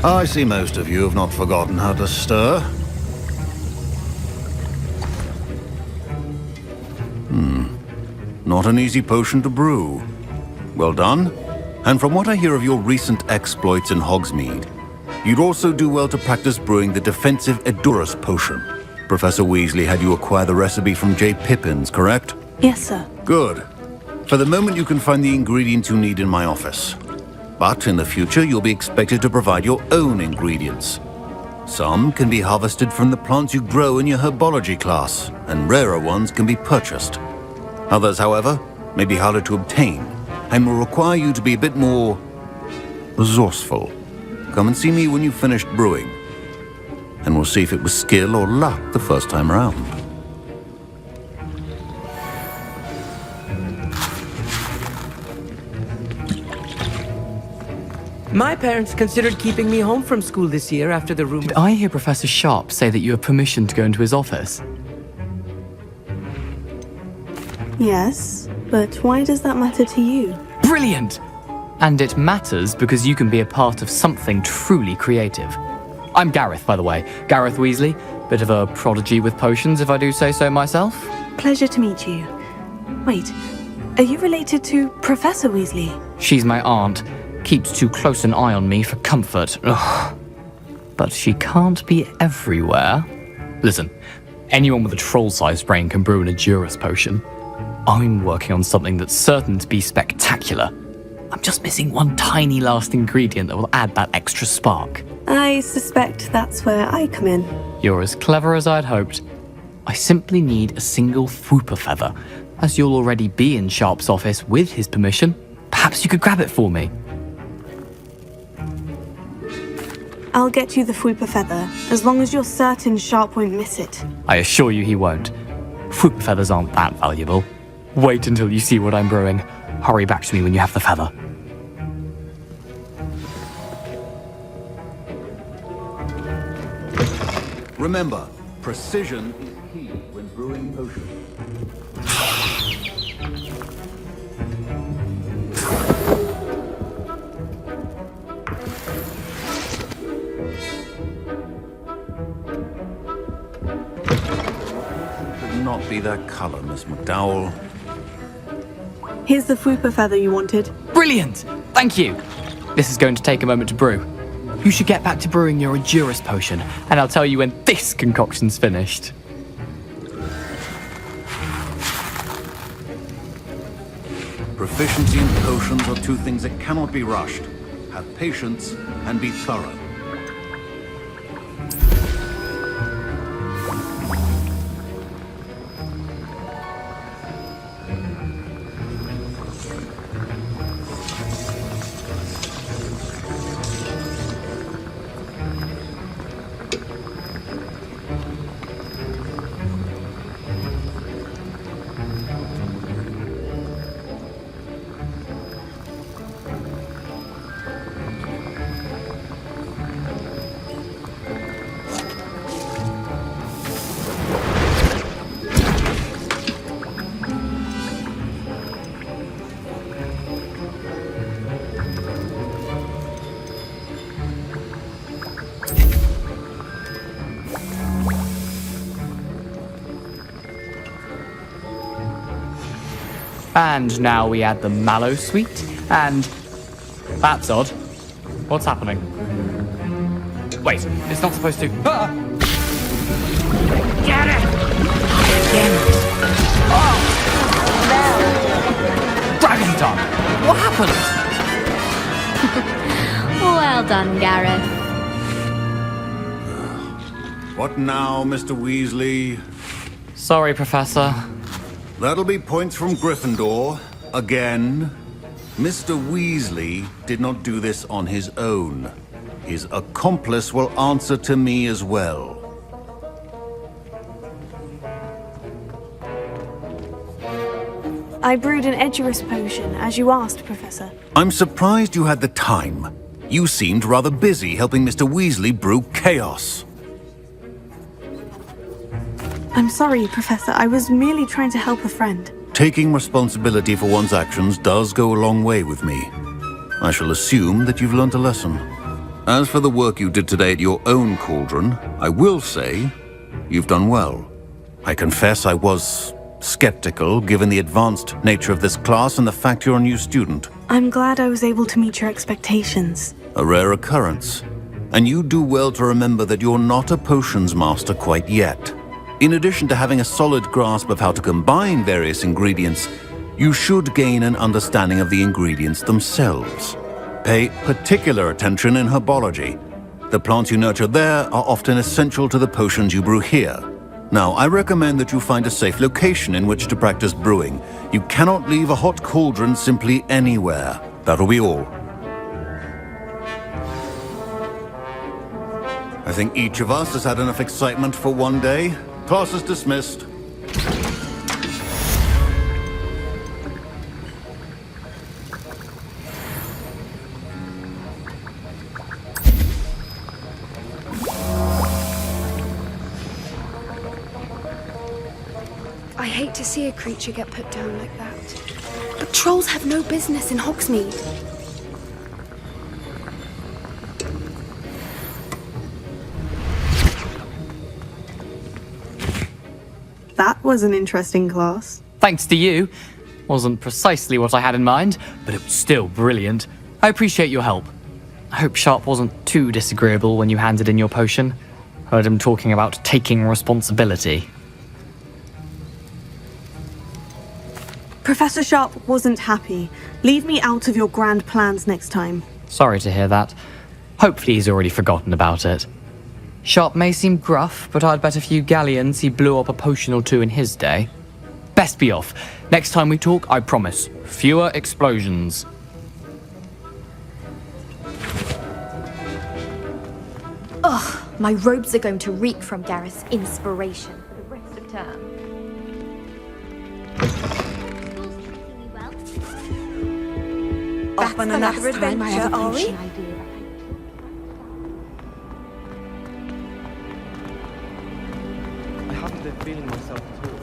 I see most of you have not forgotten how to stir. Not an easy potion to brew. Well done. And from what I hear of your recent exploits in Hogsmeade, you'd also do well to practice brewing the defensive Edurus potion. Professor Weasley had you acquire the recipe from J. Pippins, correct? Yes, sir. Good. For the moment, you can find the ingredients you need in my office. But in the future, you'll be expected to provide your own ingredients. Some can be harvested from the plants you grow in your herbology class, and rarer ones can be purchased. Others, however, may be harder to obtain, and will require you to be a bit more resourceful. Come and see me when you've finished brewing. and we'll see if it was skill or luck the first time around. My parents considered keeping me home from school this year after the rumor. Did I hear Professor Sharp say that you have permission to go into his office? Yes, but why does that matter to you? Brilliant! And it matters because you can be a part of something truly creative. I'm Gareth, by the way. Gareth Weasley. Bit of a prodigy with potions, if I do say so myself. Pleasure to meet you. Wait, are you related to Professor Weasley? She's my aunt. Keeps too close an eye on me for comfort. Ugh. But she can't be everywhere. Listen, anyone with a troll-sized brain can brew an Edurus potion. I'm working on something that's certain to be spectacular. I'm just missing one tiny last ingredient that will add that extra spark. I suspect that's where I come in. You're as clever as I'd hoped. I simply need a single Fwooper feather. As you'll already be in Sharp's office with his permission, perhaps you could grab it for me. I'll get you the Fwooper feather, as long as you're certain Sharp won't miss it. I assure you he won't. Fwooper feathers aren't that valuable. Wait until you see what I'm brewing. Hurry back to me when you have the feather. Remember, precision is key when brewing potions. Could not be that color, Miss McDowell. Here's the Fwooper feather you wanted. Brilliant! Thank you! This is going to take a moment to brew. You should get back to brewing your Edurus potion, and I'll tell you when this concoction's finished. Proficiency and potions are two things that cannot be rushed. Have patience and be thorough. And now we add the mallow sweet, and... That's odd. What's happening? Wait, it's not supposed to... Ah! Get it! Dragon tongue! What happened? Well done, Gareth. What now, Mr. Weasley? Sorry, Professor. That'll be points from Gryffindor. Again. Mr. Weasley did not do this on his own. His accomplice will answer to me as well. I brewed an Edurus potion, as you asked, Professor. I'm surprised you had the time. You seemed rather busy helping Mr. Weasley brew chaos. I'm sorry, Professor. I was merely trying to help a friend. Taking responsibility for one's actions does go a long way with me. I shall assume that you've learnt a lesson. As for the work you did today at your own cauldron, I will say you've done well. I confess I was skeptical, given the advanced nature of this class and the fact you're a new student. I'm glad I was able to meet your expectations. A rare occurrence. And you do well to remember that you're not a potions master quite yet. In addition to having a solid grasp of how to combine various ingredients, you should gain an understanding of the ingredients themselves. Pay particular attention in herbology. The plants you nurture there are often essential to the potions you brew here. Now, I recommend that you find a safe location in which to practice brewing. You cannot leave a hot cauldron simply anywhere. That'll be all. I think each of us has had enough excitement for one day. Class is dismissed. I hate to see a creature get put down like that. But trolls have no business in Hogsmeade. That was an interesting class. Thanks to you. Wasn't precisely what I had in mind, but it was still brilliant. I appreciate your help. I hope Sharp wasn't too disagreeable when you handed in your potion. Heard him talking about taking responsibility. Professor Sharp wasn't happy. Leave me out of your grand plans next time. Sorry to hear that. Hopefully he's already forgotten about it. Sharp may seem gruff, but I'd bet a few galleons he blew up a potion or two in his day. Best be off. Next time we talk, I promise, fewer explosions. Ugh, my robes are going to reek from Gareth's inspiration for the rest of term. Off on another adventure, are we? I haven't been feeling myself at all.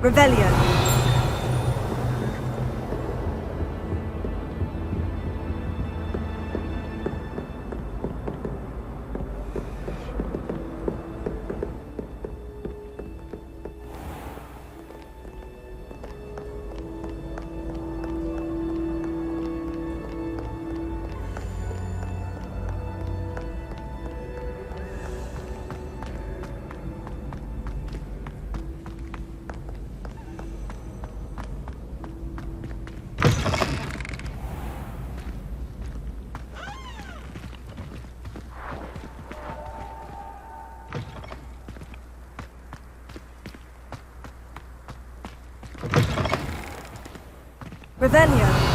Revelio. Revelio.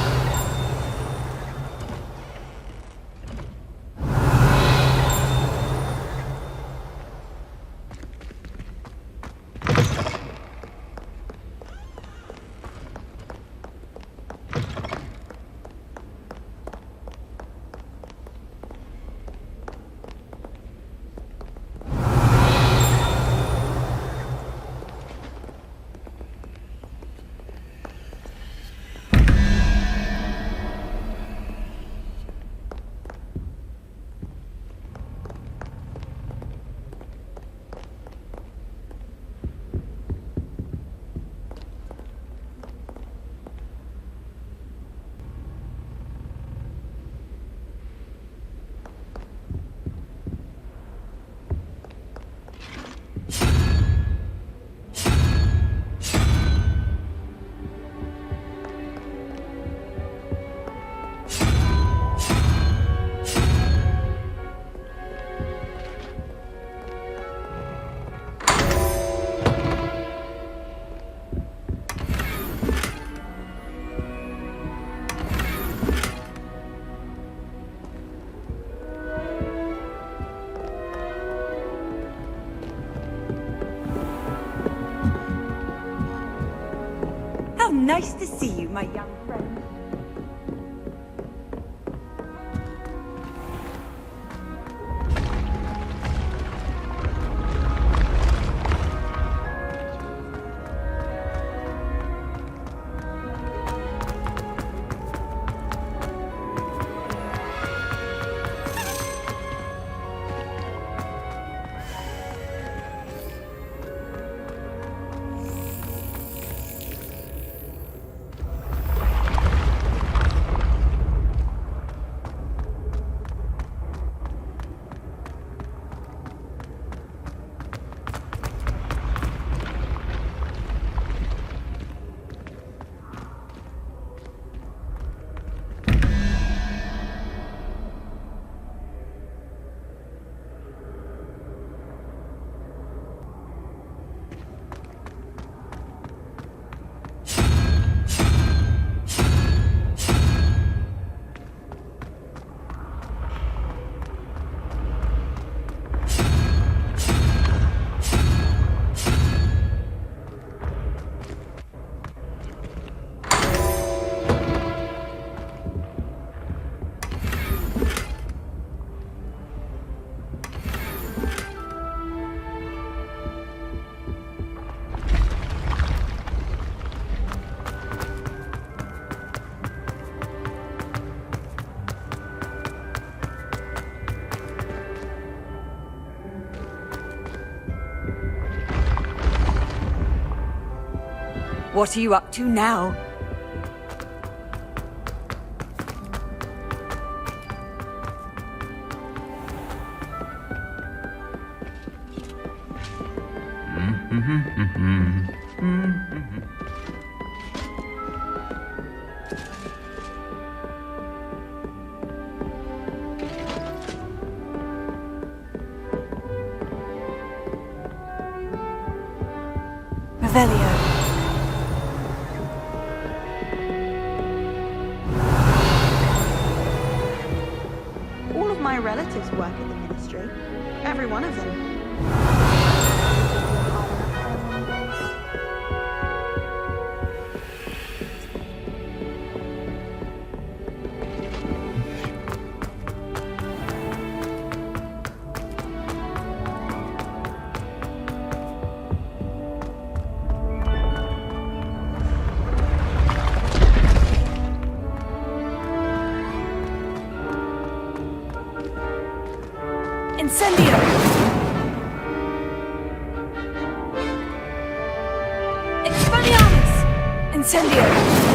Nice to see you, my young friend. What are you up to now? Revelio. All of my relatives work at the ministry. Every one of them. Incendio! Expelliarmus! Incendio!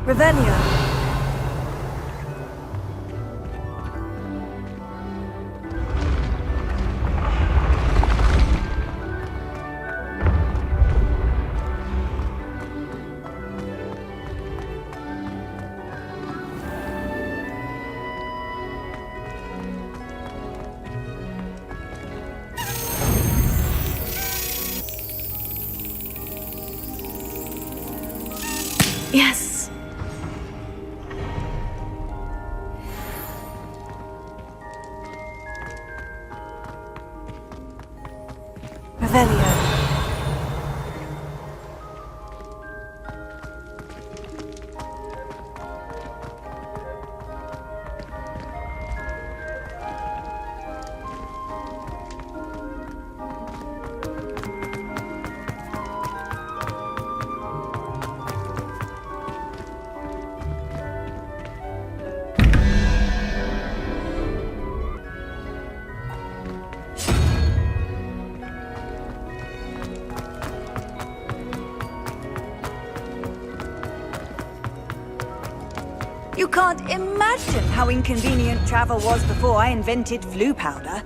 Revelio. Yes. Revelio. You can't imagine how inconvenient travel was before I invented flu powder.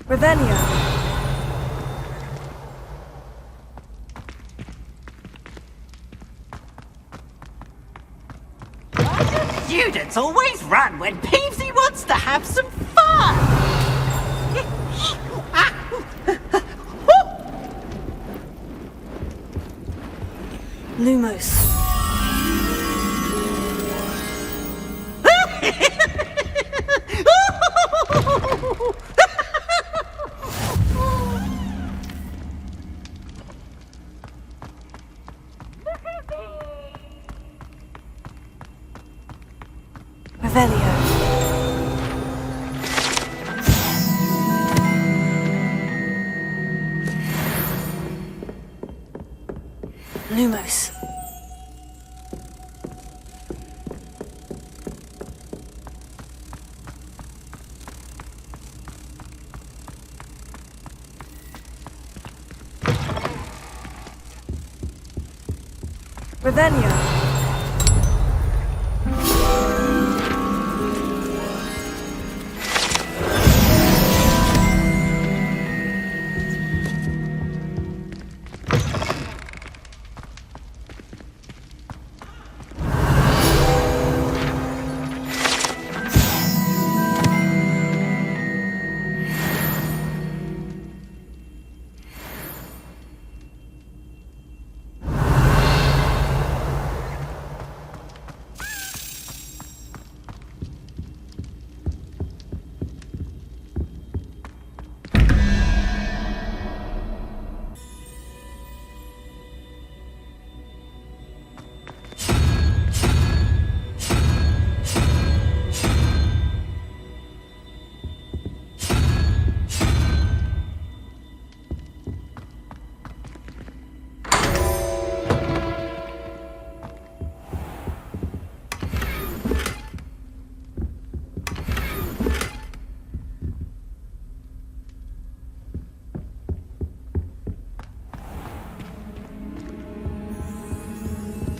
Revelio. Students always run when Peevesy wants to have some fun! Lumos. Revelio. Lumos. Revelio.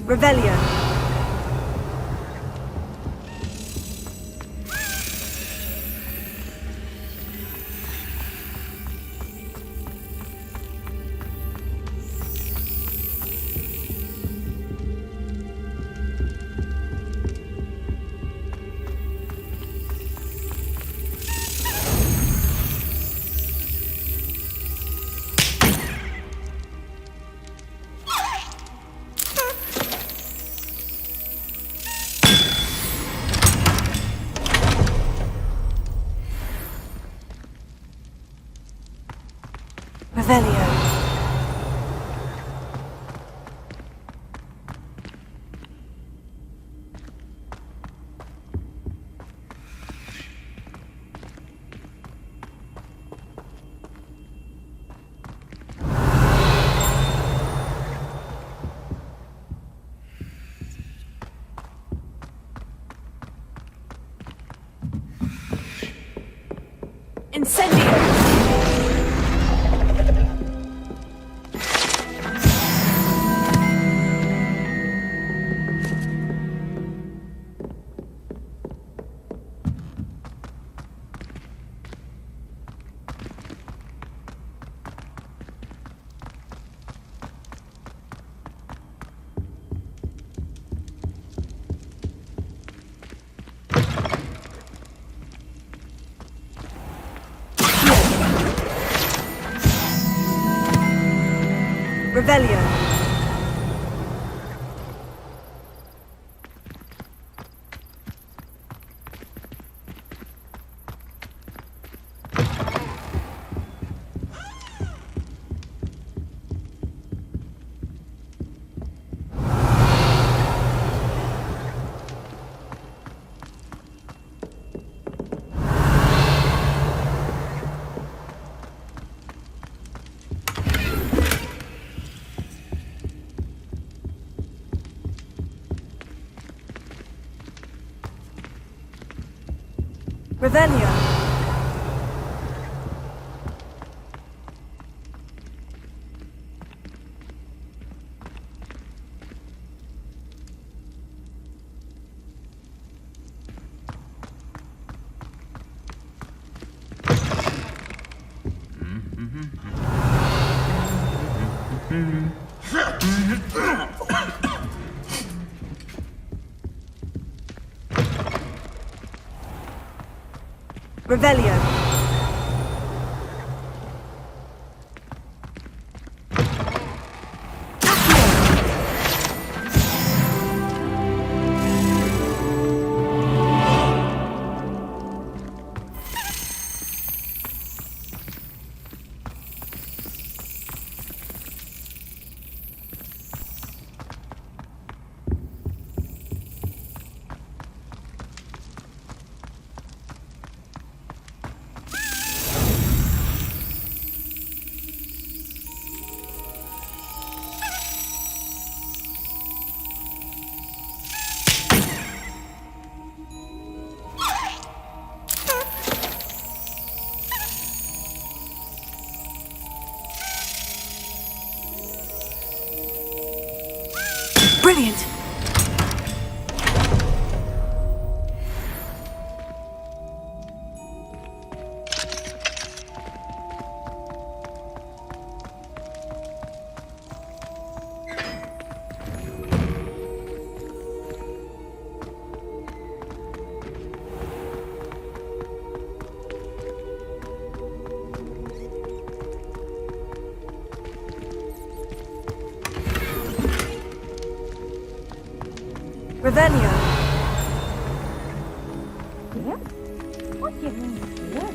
Revelio. Revelio. Incendio! Revelio. Revelio. Revelio. Brilliant! Revelio. Dear? What do you mean, dear?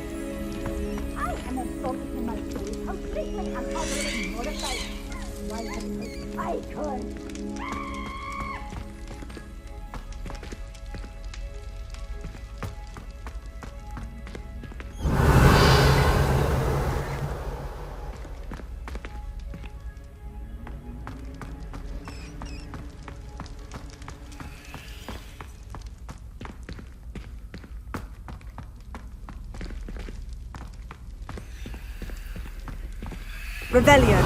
I am insulted in my soul, completely and utterly mortified. Why, I could. Revelio.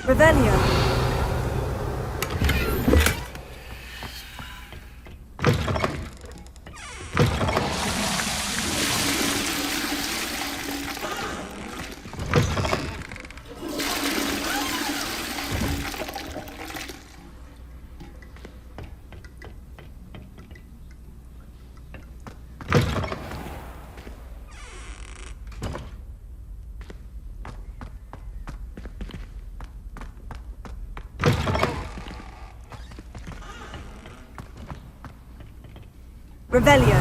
Revelio. Revelio.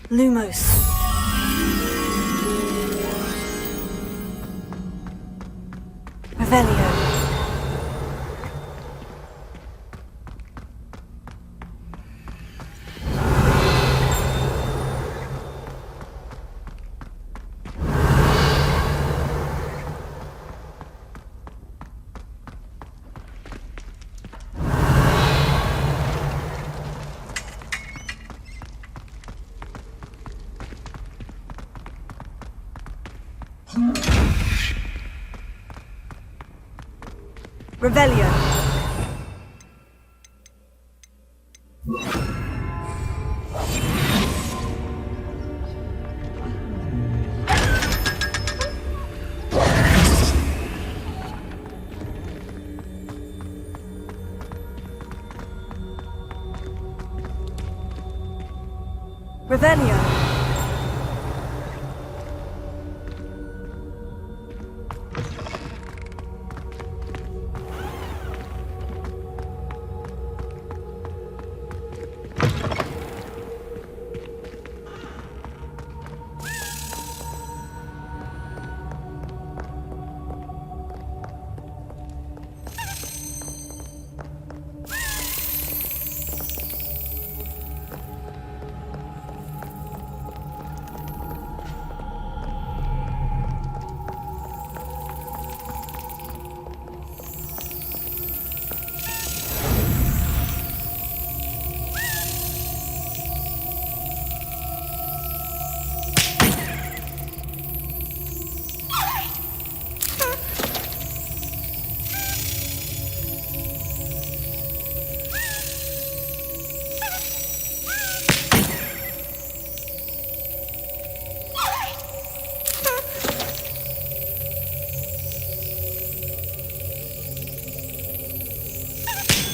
Lumos. Revelio. Revelio. Revelio.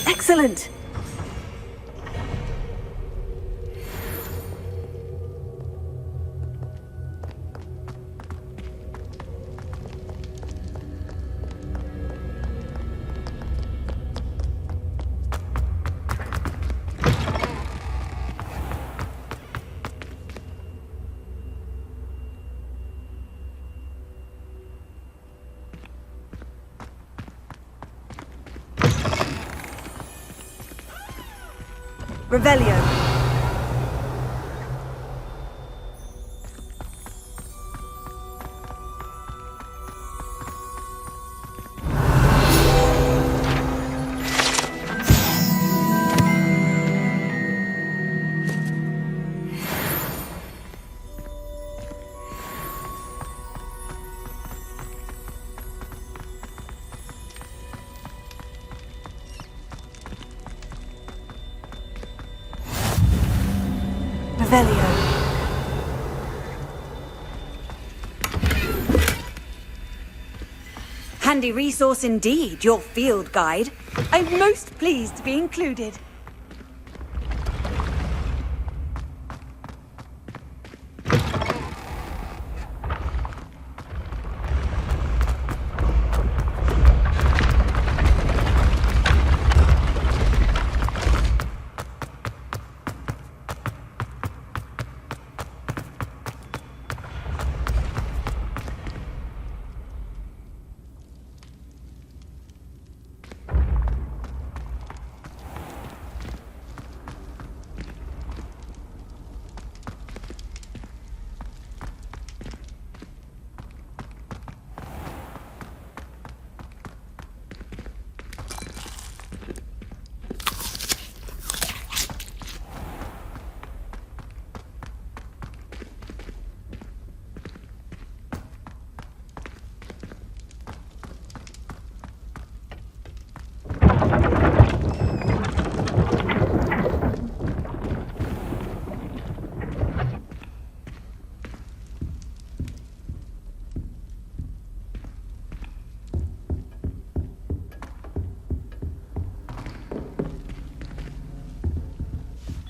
Excellent! Revelio. Revelio. Handy resource indeed, your field guide. I'm most pleased to be included.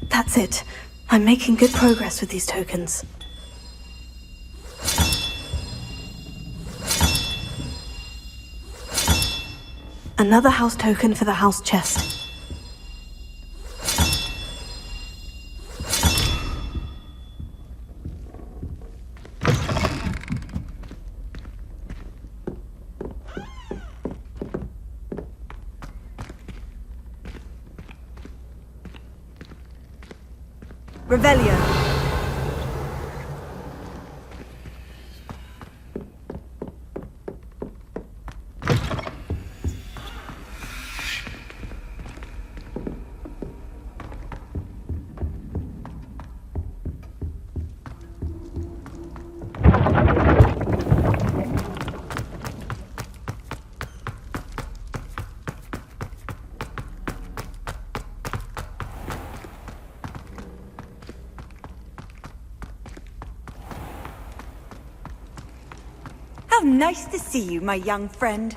That's it. I'm making good progress with these tokens. Another house token for the house chest. Revelio. How nice to see you, my young friend.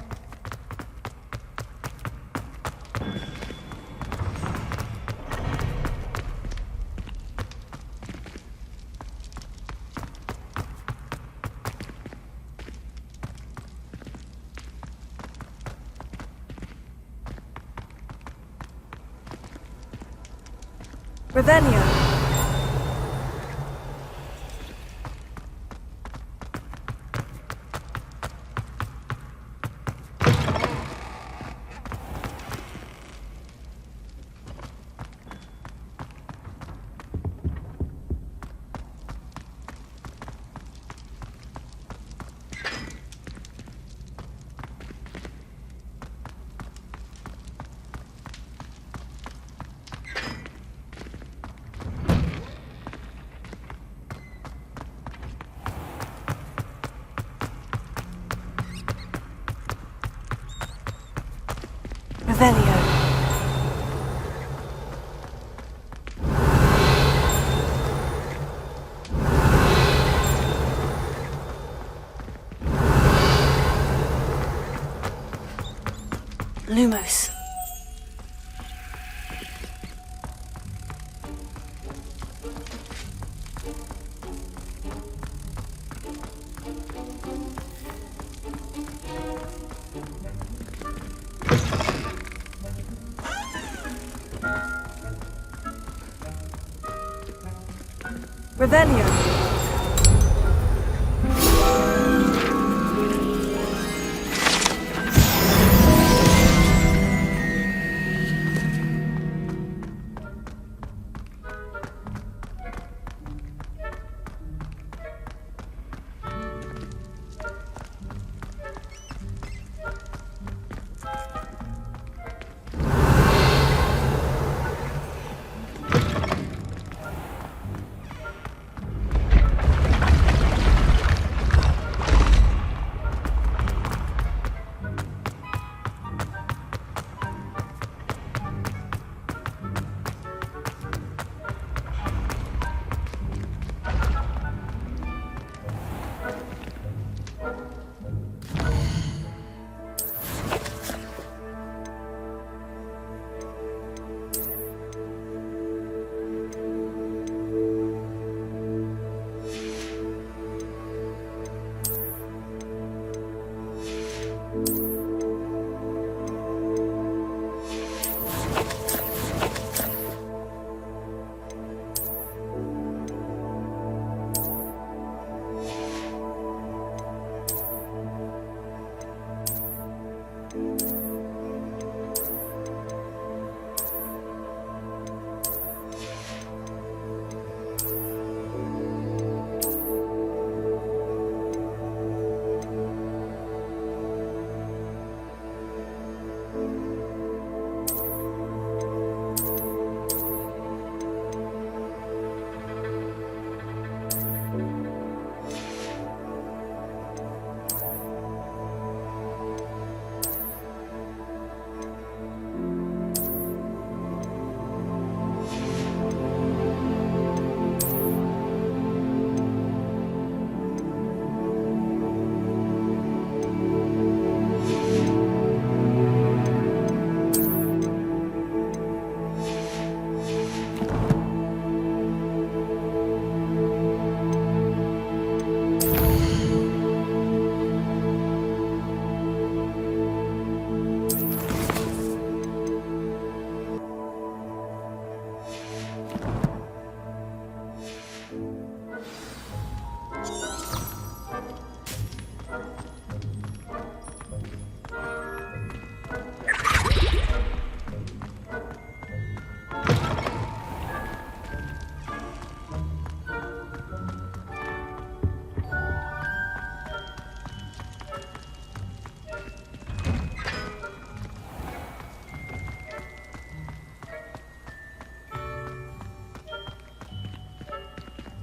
Revelio. Revelio. Lumos. Revelio.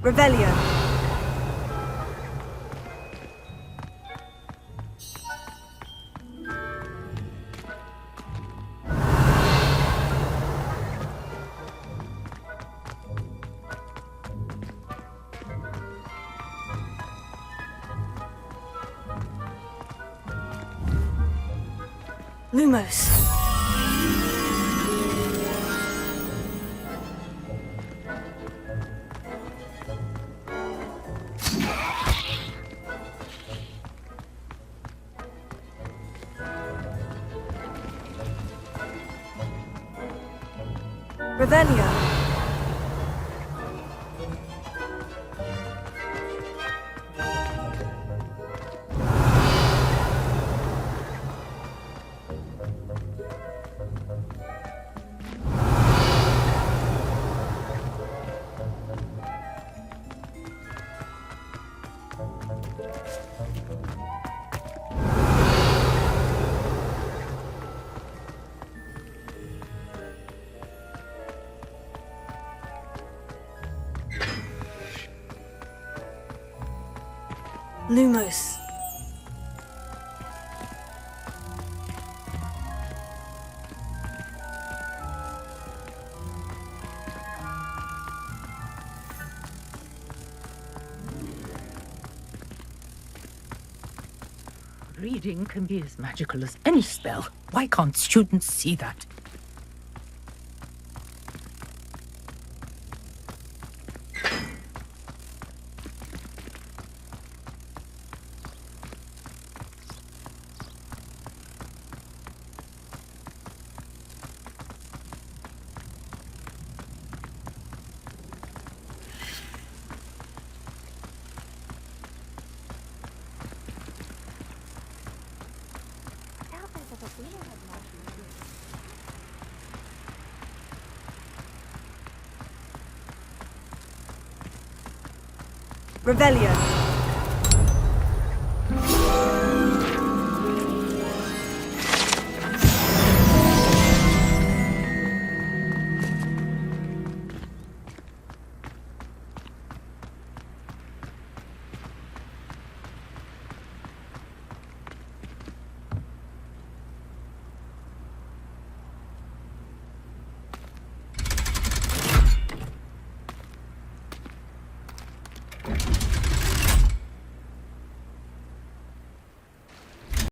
Revelio. Lumos. Revelio. Lumos. Reading can be as magical as any spell. Why can't students see that? Revelio.